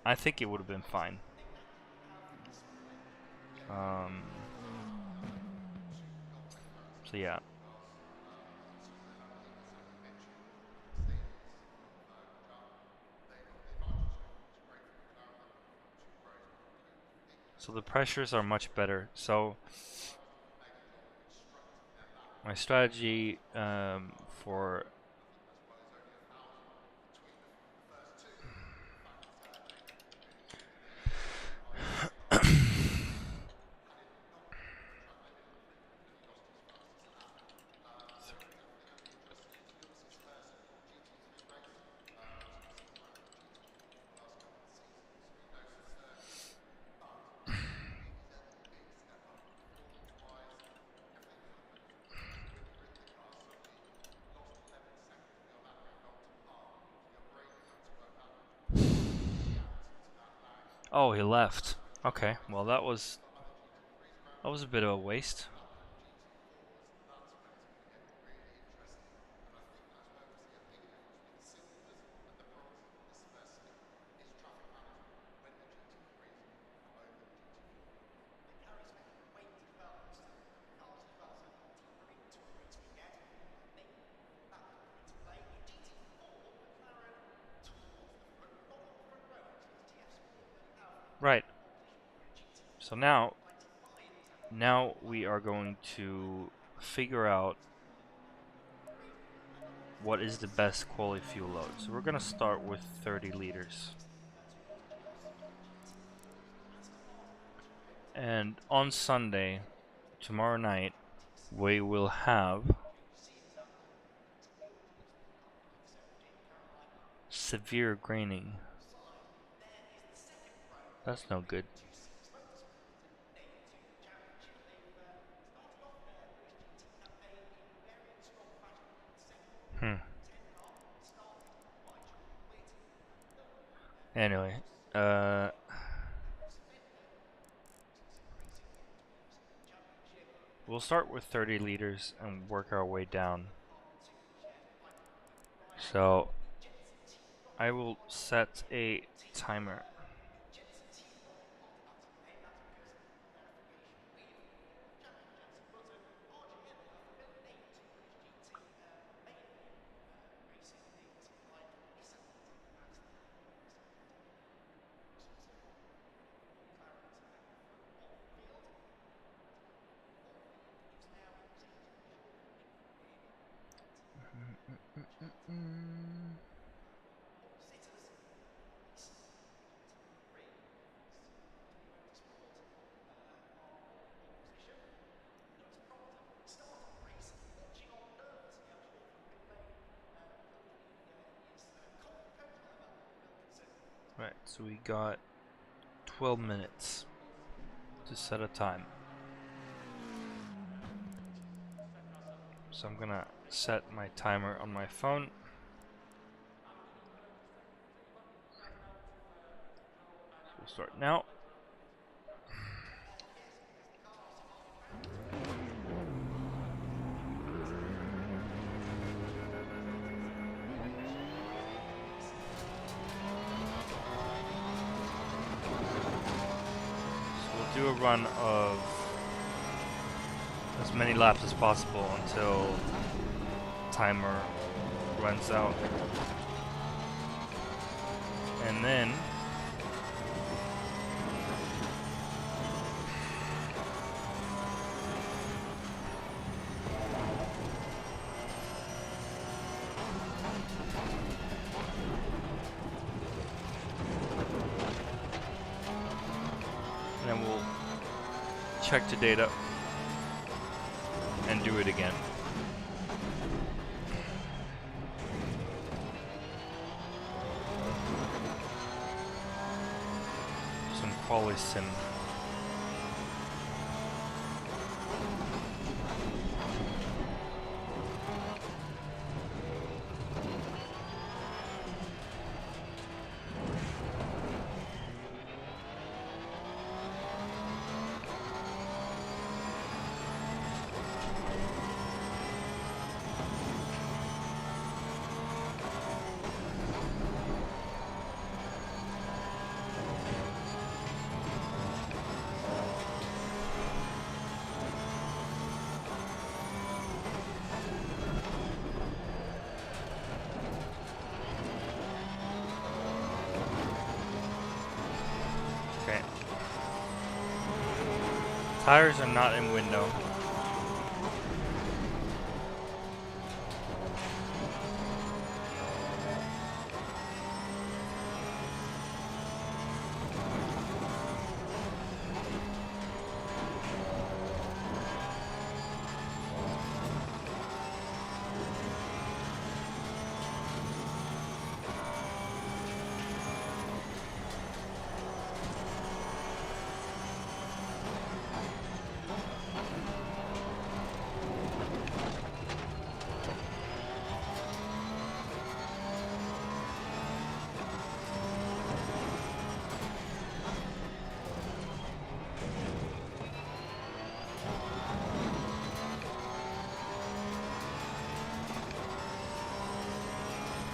I think it would have been fine. So yeah. So the pressures are much better. So my strategy for oh, he left. Okay, well that was a bit of a waste. Right. So now we are going to figure out what is the best quality fuel load. So we're going to start with 30 liters. And on Sunday, tomorrow night, we will have severe graining. That's no good. Anyway, we'll start with 30 liters and work our way down. So I will set a timer. Right, so we got 12 minutes to set a time. So I'm gonna set my timer on my phone. So we'll start now. Do a run of as many laps as possible until timer runs out, and then we'll check the data and do it again. Some quality sim. Tires are not in window.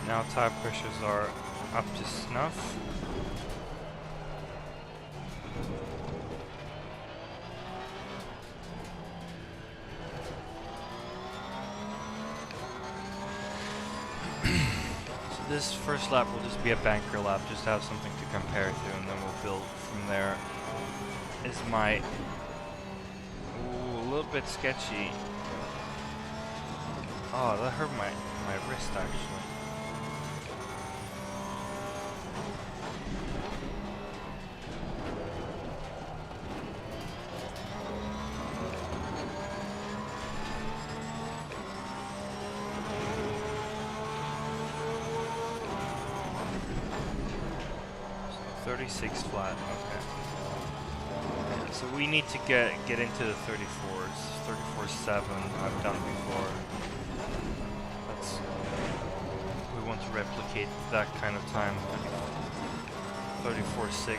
Now tire pressures are up to snuff. So this first lap will just be a banker lap, just to have something to compare to, and then we'll build from there. Is my a little bit sketchy. Oh, that hurt my wrist actually. So 36 flat, okay. Yeah, so we need to get into the 34s, 34.7 I've done before. We want to replicate that kind of time. 34.6.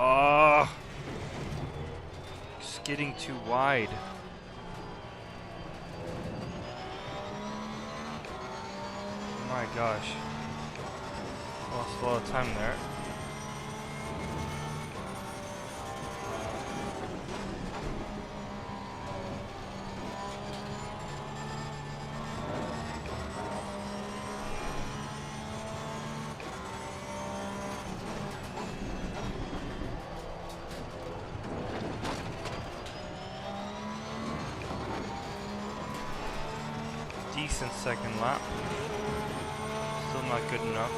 Oh, it's getting too wide. Oh my gosh. Lost a lot of time there. Decent second lap. Still not good enough.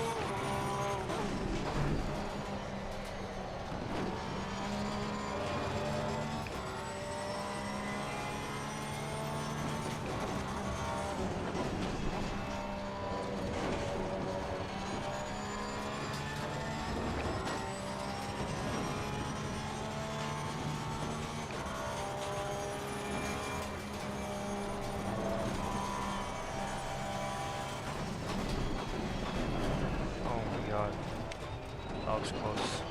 That was close.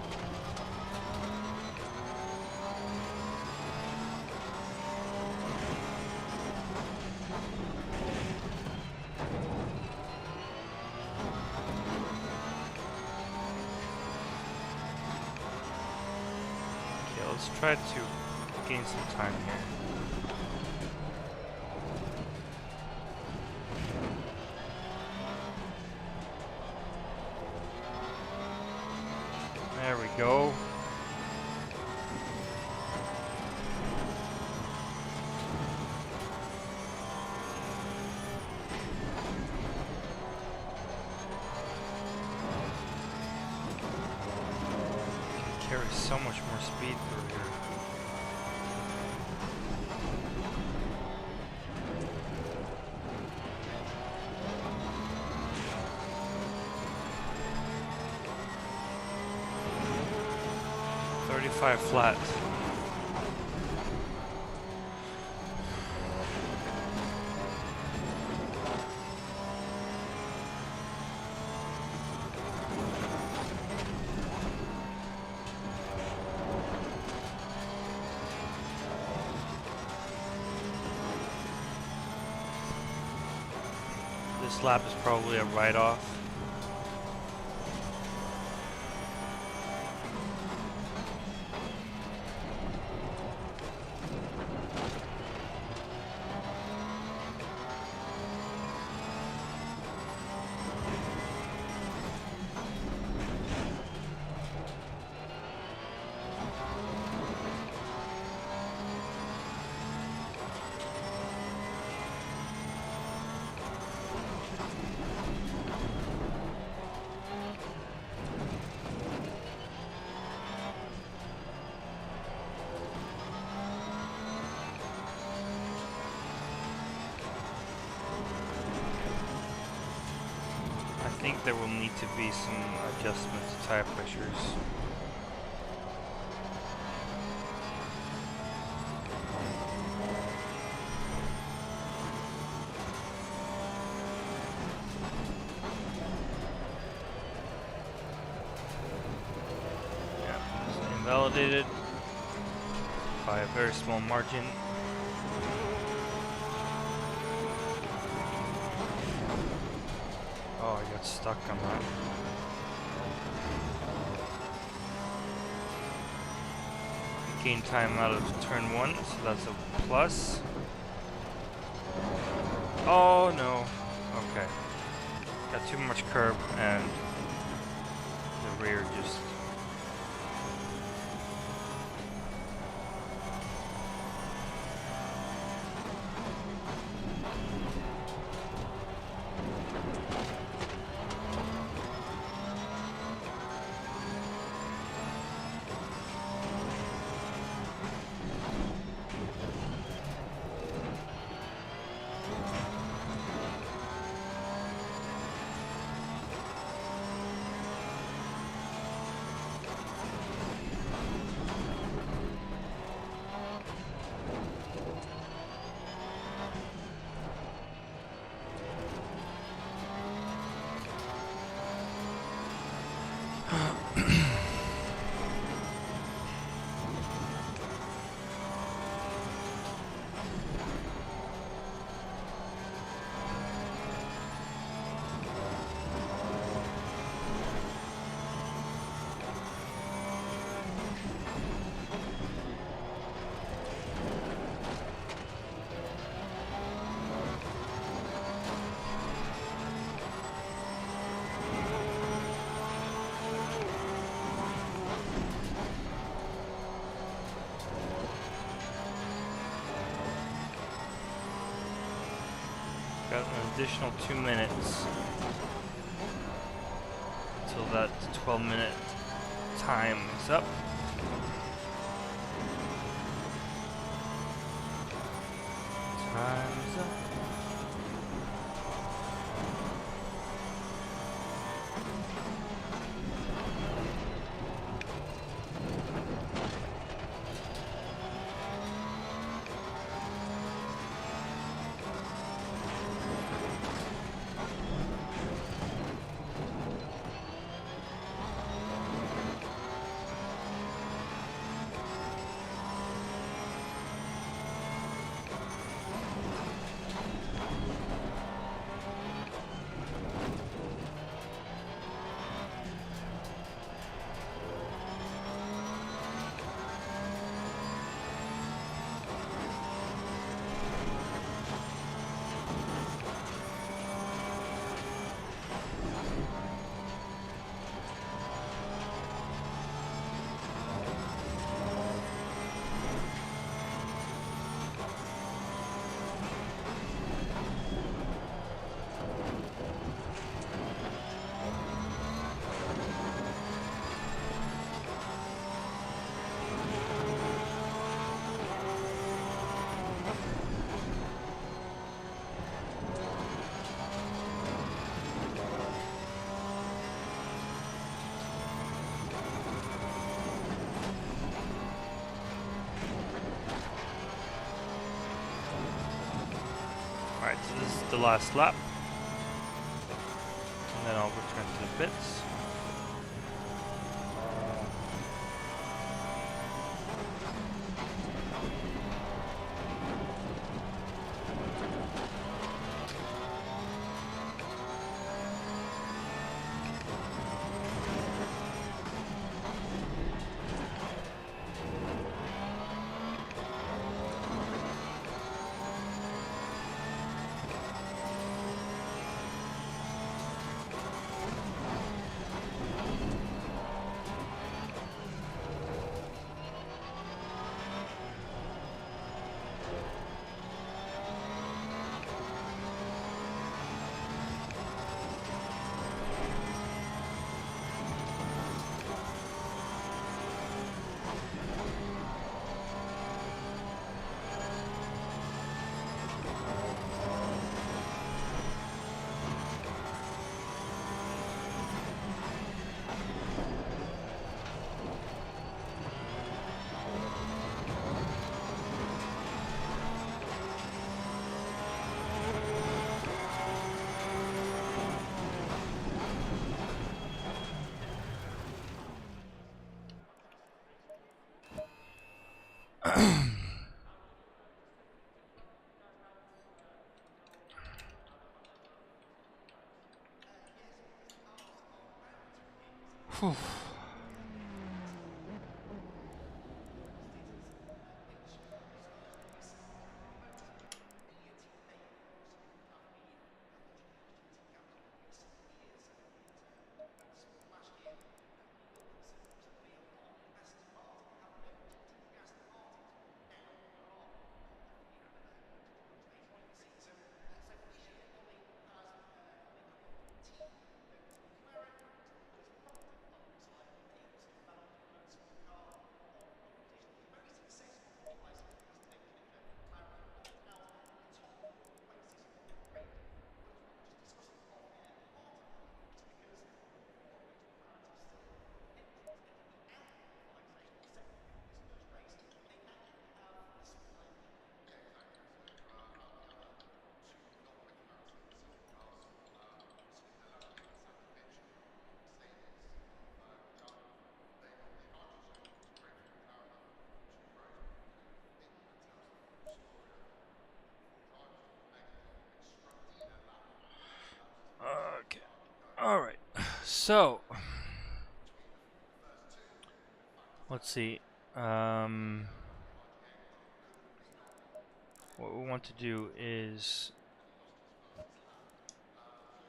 Okay, let's try to gain some time here. There we go. Can carry so much more speed through here. Flat. This lap is probably a write-off. I think there will need to be some adjustment to tire pressures. Yeah, it's invalidated by a very small margin. Oh, I got stuck on that. Gain time out of turn 1, so that's a plus. Oh no. Okay. Got too much curb and the rear just... additional 2 minutes until that 12-minute time is up. Time's up. Alright, so this is the last lap. And then I'll return to the pits. Whew. Okay. All right. So, let's see. What we want to do is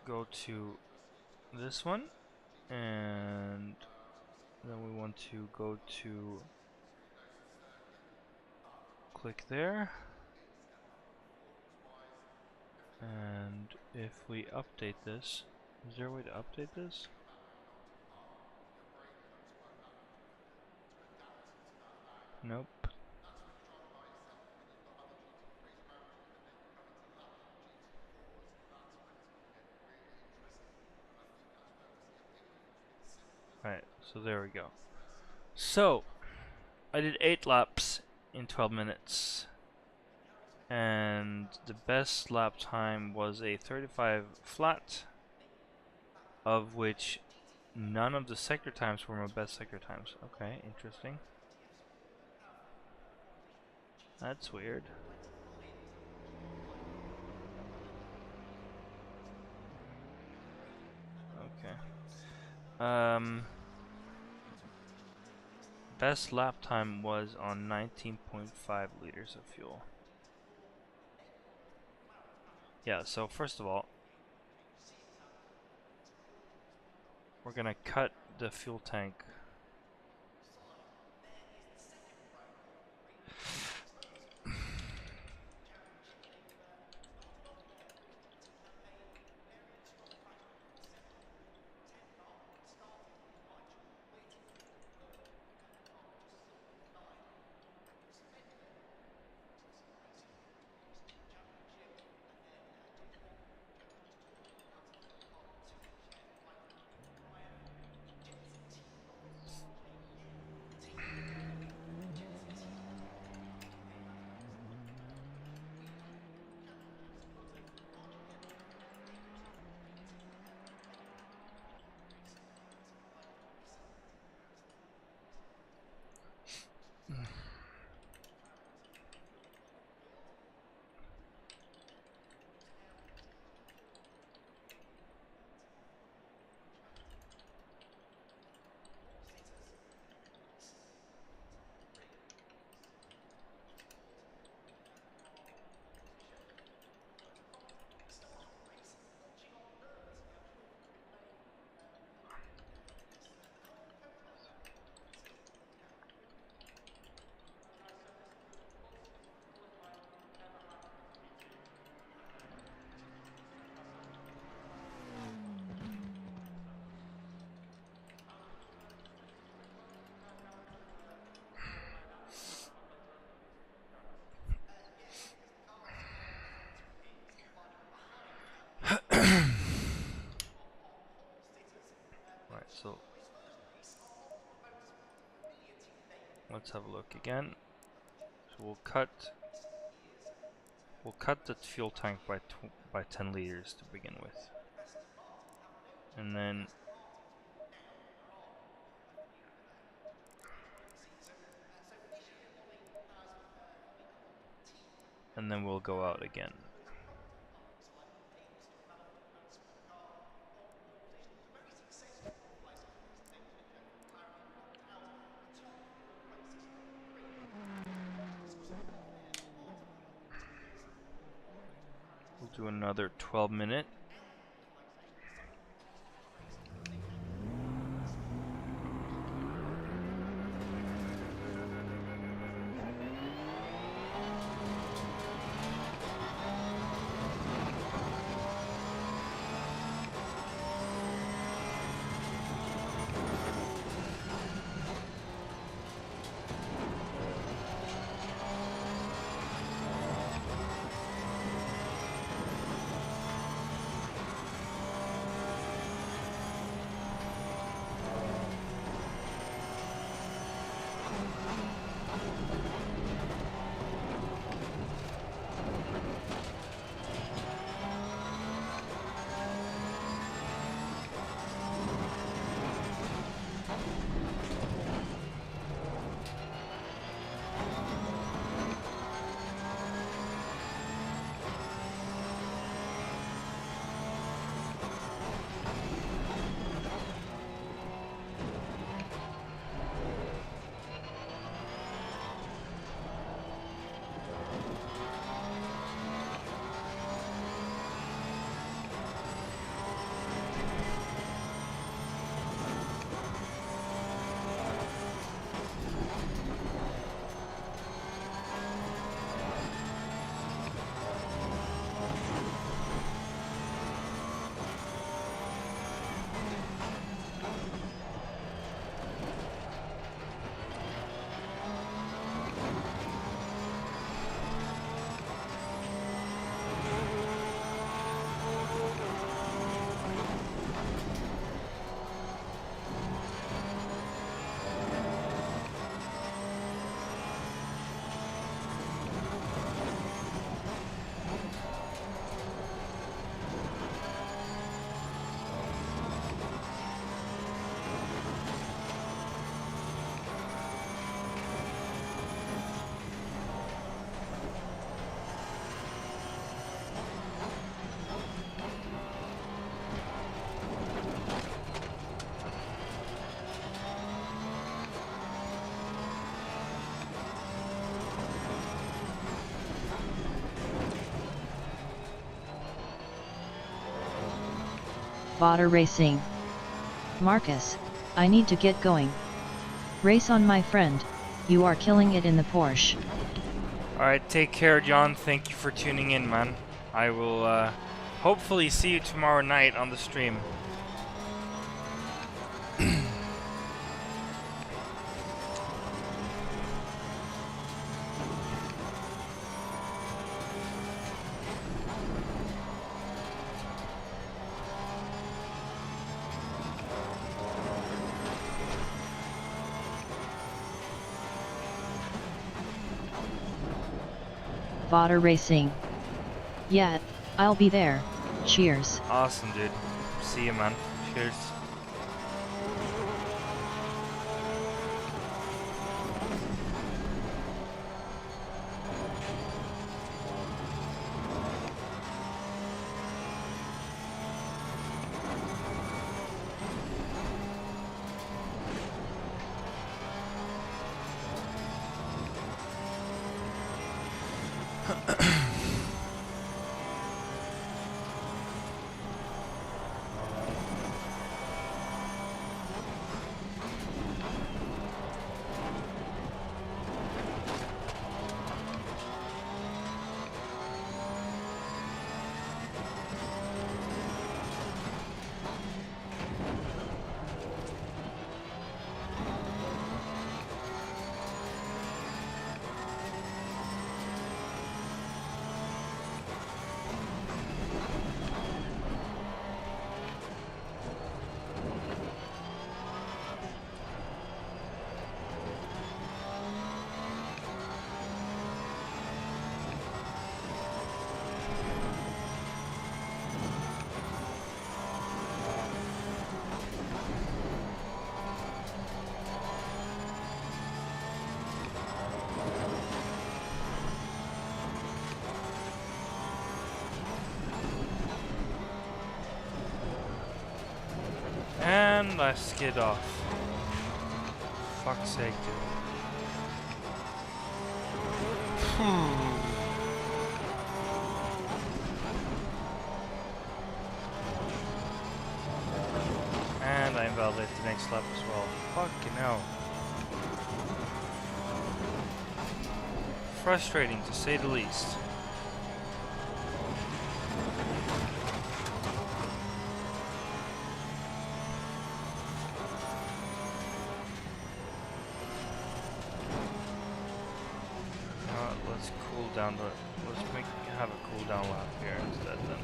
go to this one, and then we want to go to click there, And if we update this, is there a way to update this? Nope. Alright, so there we go. So, I did 8 laps in 12 minutes. And the best lap time was a 35 flat, of which none of the sector times were my best sector times. Okay, interesting. That's weird. Okay. Best lap time was on 19.5 liters of fuel. Yeah, so first of all, we're gonna cut the fuel tank. Right, so let's have a look again. So we'll cut the fuel tank by 10 liters to begin with, and then we'll go out again. We'll do another 12-minute. Fodder Racing. Marcus, I need to get going. Race on, my friend, you are killing it in the Porsche. Alright, take care, John. Thank you for tuning in, man. I will hopefully see you tomorrow night on the stream. Fodder Racing. Yeah, I'll be there. Cheers. Awesome, dude. See you, man. Cheers. And I skid off. Fuck's sake, dude. And I invalidate the next lap as well. Fucking hell. Frustrating to say the least. Down the, have a cooldown lap here instead then.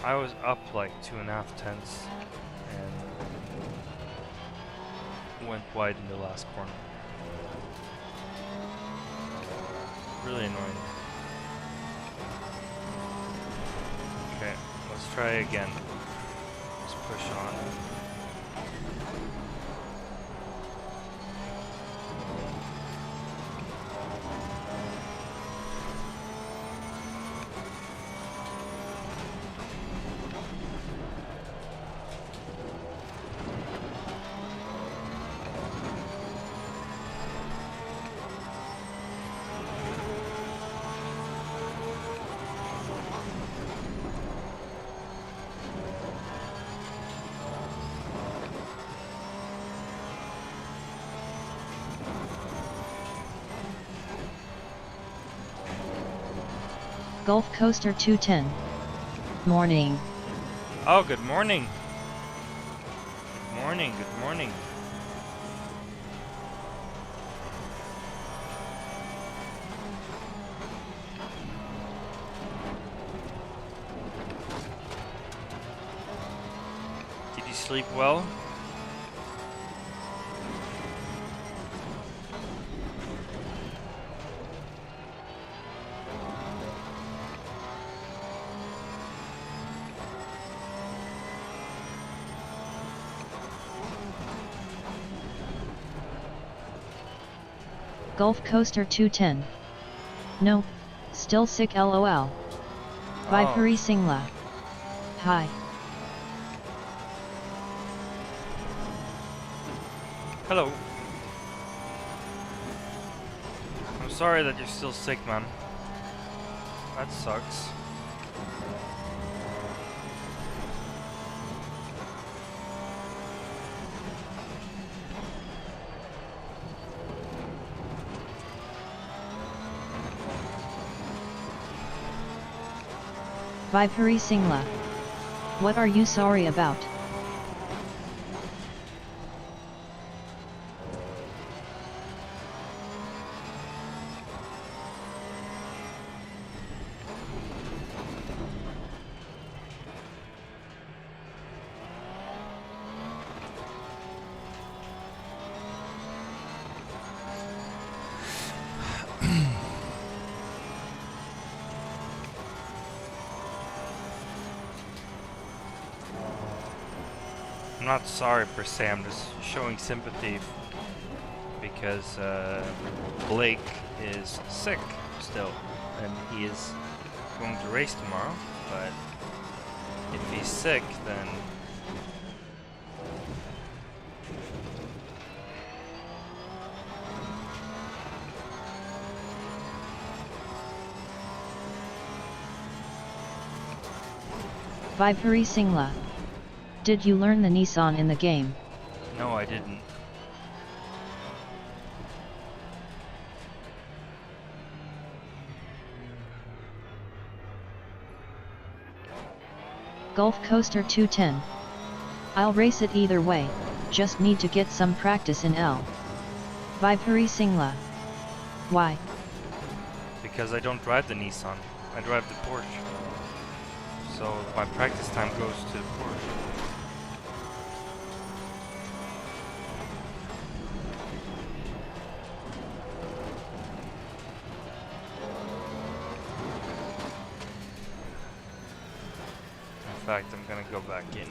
I was up like 2.5 tenths and went wide in the last corner. Really annoying. Okay, let's try again. Let's push on. Gulf Coaster 210. Morning. Oh, good morning. Good morning, good morning. Did you sleep well? Gulf Coaster 210. No, still sick lol. Viperi Singla. Hi. Hello. I'm sorry that you're still sick, man. That sucks. Viperi Singla. What are you sorry about? I'm not sorry per se, I'm just showing sympathy because Blake is sick still and he is going to race tomorrow, but if he's sick then Viperi Singla. Did you learn the Nissan in the game? no, I didn't. Gulf Coaster 210. I'll race it either way, just need to get some practice in L. Viperi Singla. Why? Because I don't drive the Nissan, I drive the Porsche. So my practice time goes to the Porsche. In fact, I'm gonna go back in.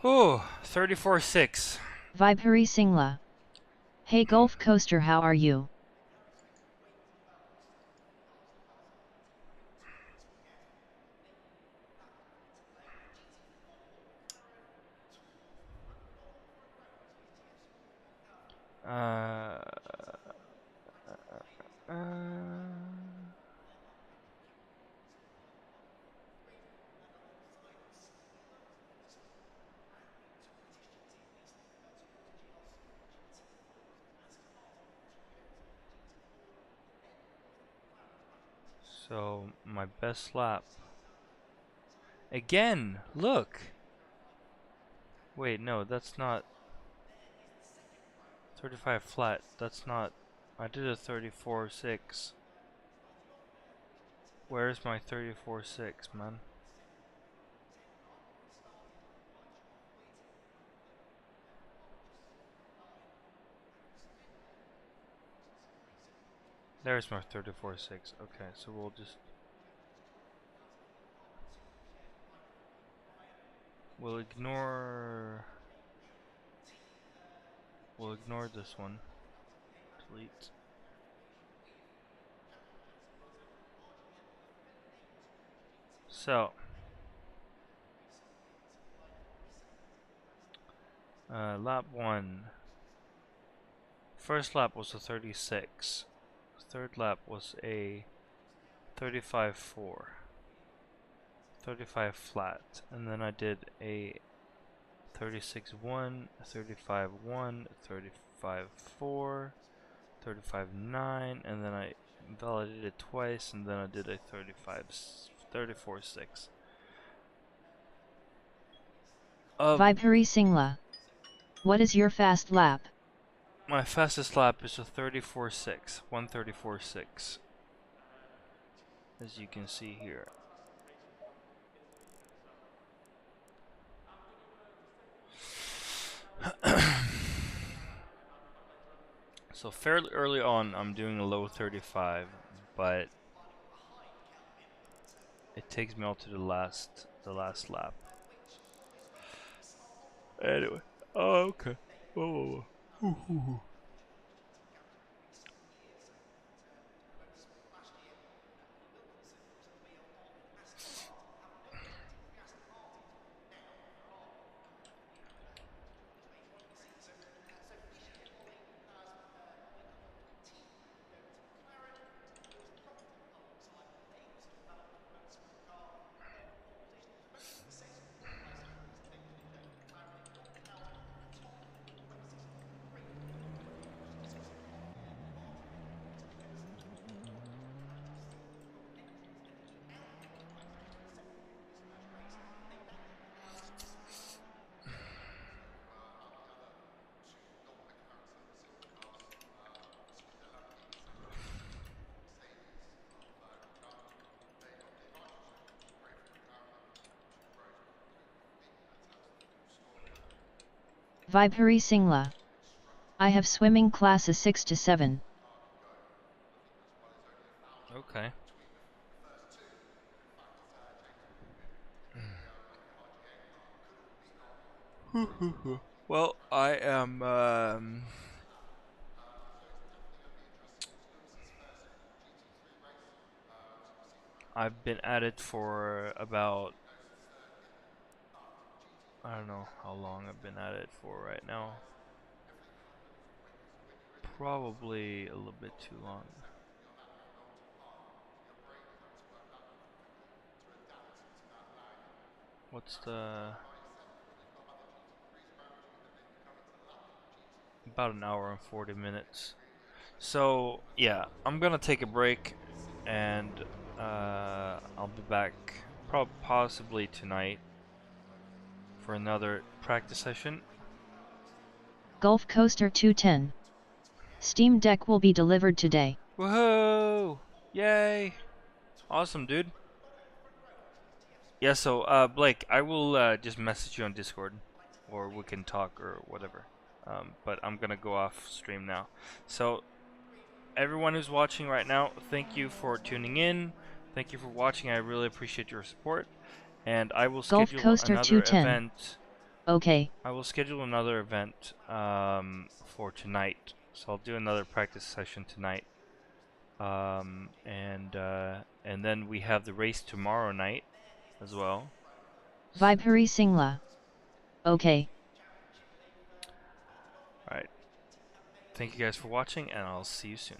Ooh, 34.6. Viperi Singla. Hey Gulf Coaster, how are you? So my best lap. Again, look. Wait, no, that's not 35 flat. That's not. I did a 34.6. Where's my 34.6, man? There's my 34.6. Okay, so we'll just ignore this one. Delete. So lap 1. First lap was a 36. Third lap was a 35.4. 35 flat, and then I did a 36.1, 35.1, 35.4, 35.9, and then I validated twice, and then I did a 34.6. Viperi Singla. What is your fast lap? My fastest lap is a 34.6, 134.6, as you can see here. So fairly early on, I'm doing a low 35, but it takes me all to the last lap. Anyway. Oh, okay. Whoa, whoa, whoa. Vibhari Singla. I have swimming classes 6 to 7. Okay. Well, I am. I've been at it for about. I don't know how long I've been at it for right now. Probably a little bit too long. What's the... About an hour and 40 minutes. So, yeah, I'm gonna take a break, and I'll be back possibly tonight for another practice session. Gulf Coaster 210. Steam Deck will be delivered today. Woohoo! Yay! Awesome, dude. Yeah, so, Blake, I will just message you on Discord, or we can talk or whatever. But I'm gonna go off stream now. So, everyone who's watching right now, thank you for tuning in. Thank you for watching. I really appreciate your support. And I will Gulf schedule Coaster another 210. event. Okay. I will schedule another event for tonight. So I'll do another practice session tonight. And then we have the race tomorrow night as well. Vibhari Singla. Okay. Alright. Thank you guys for watching, and I'll see you soon.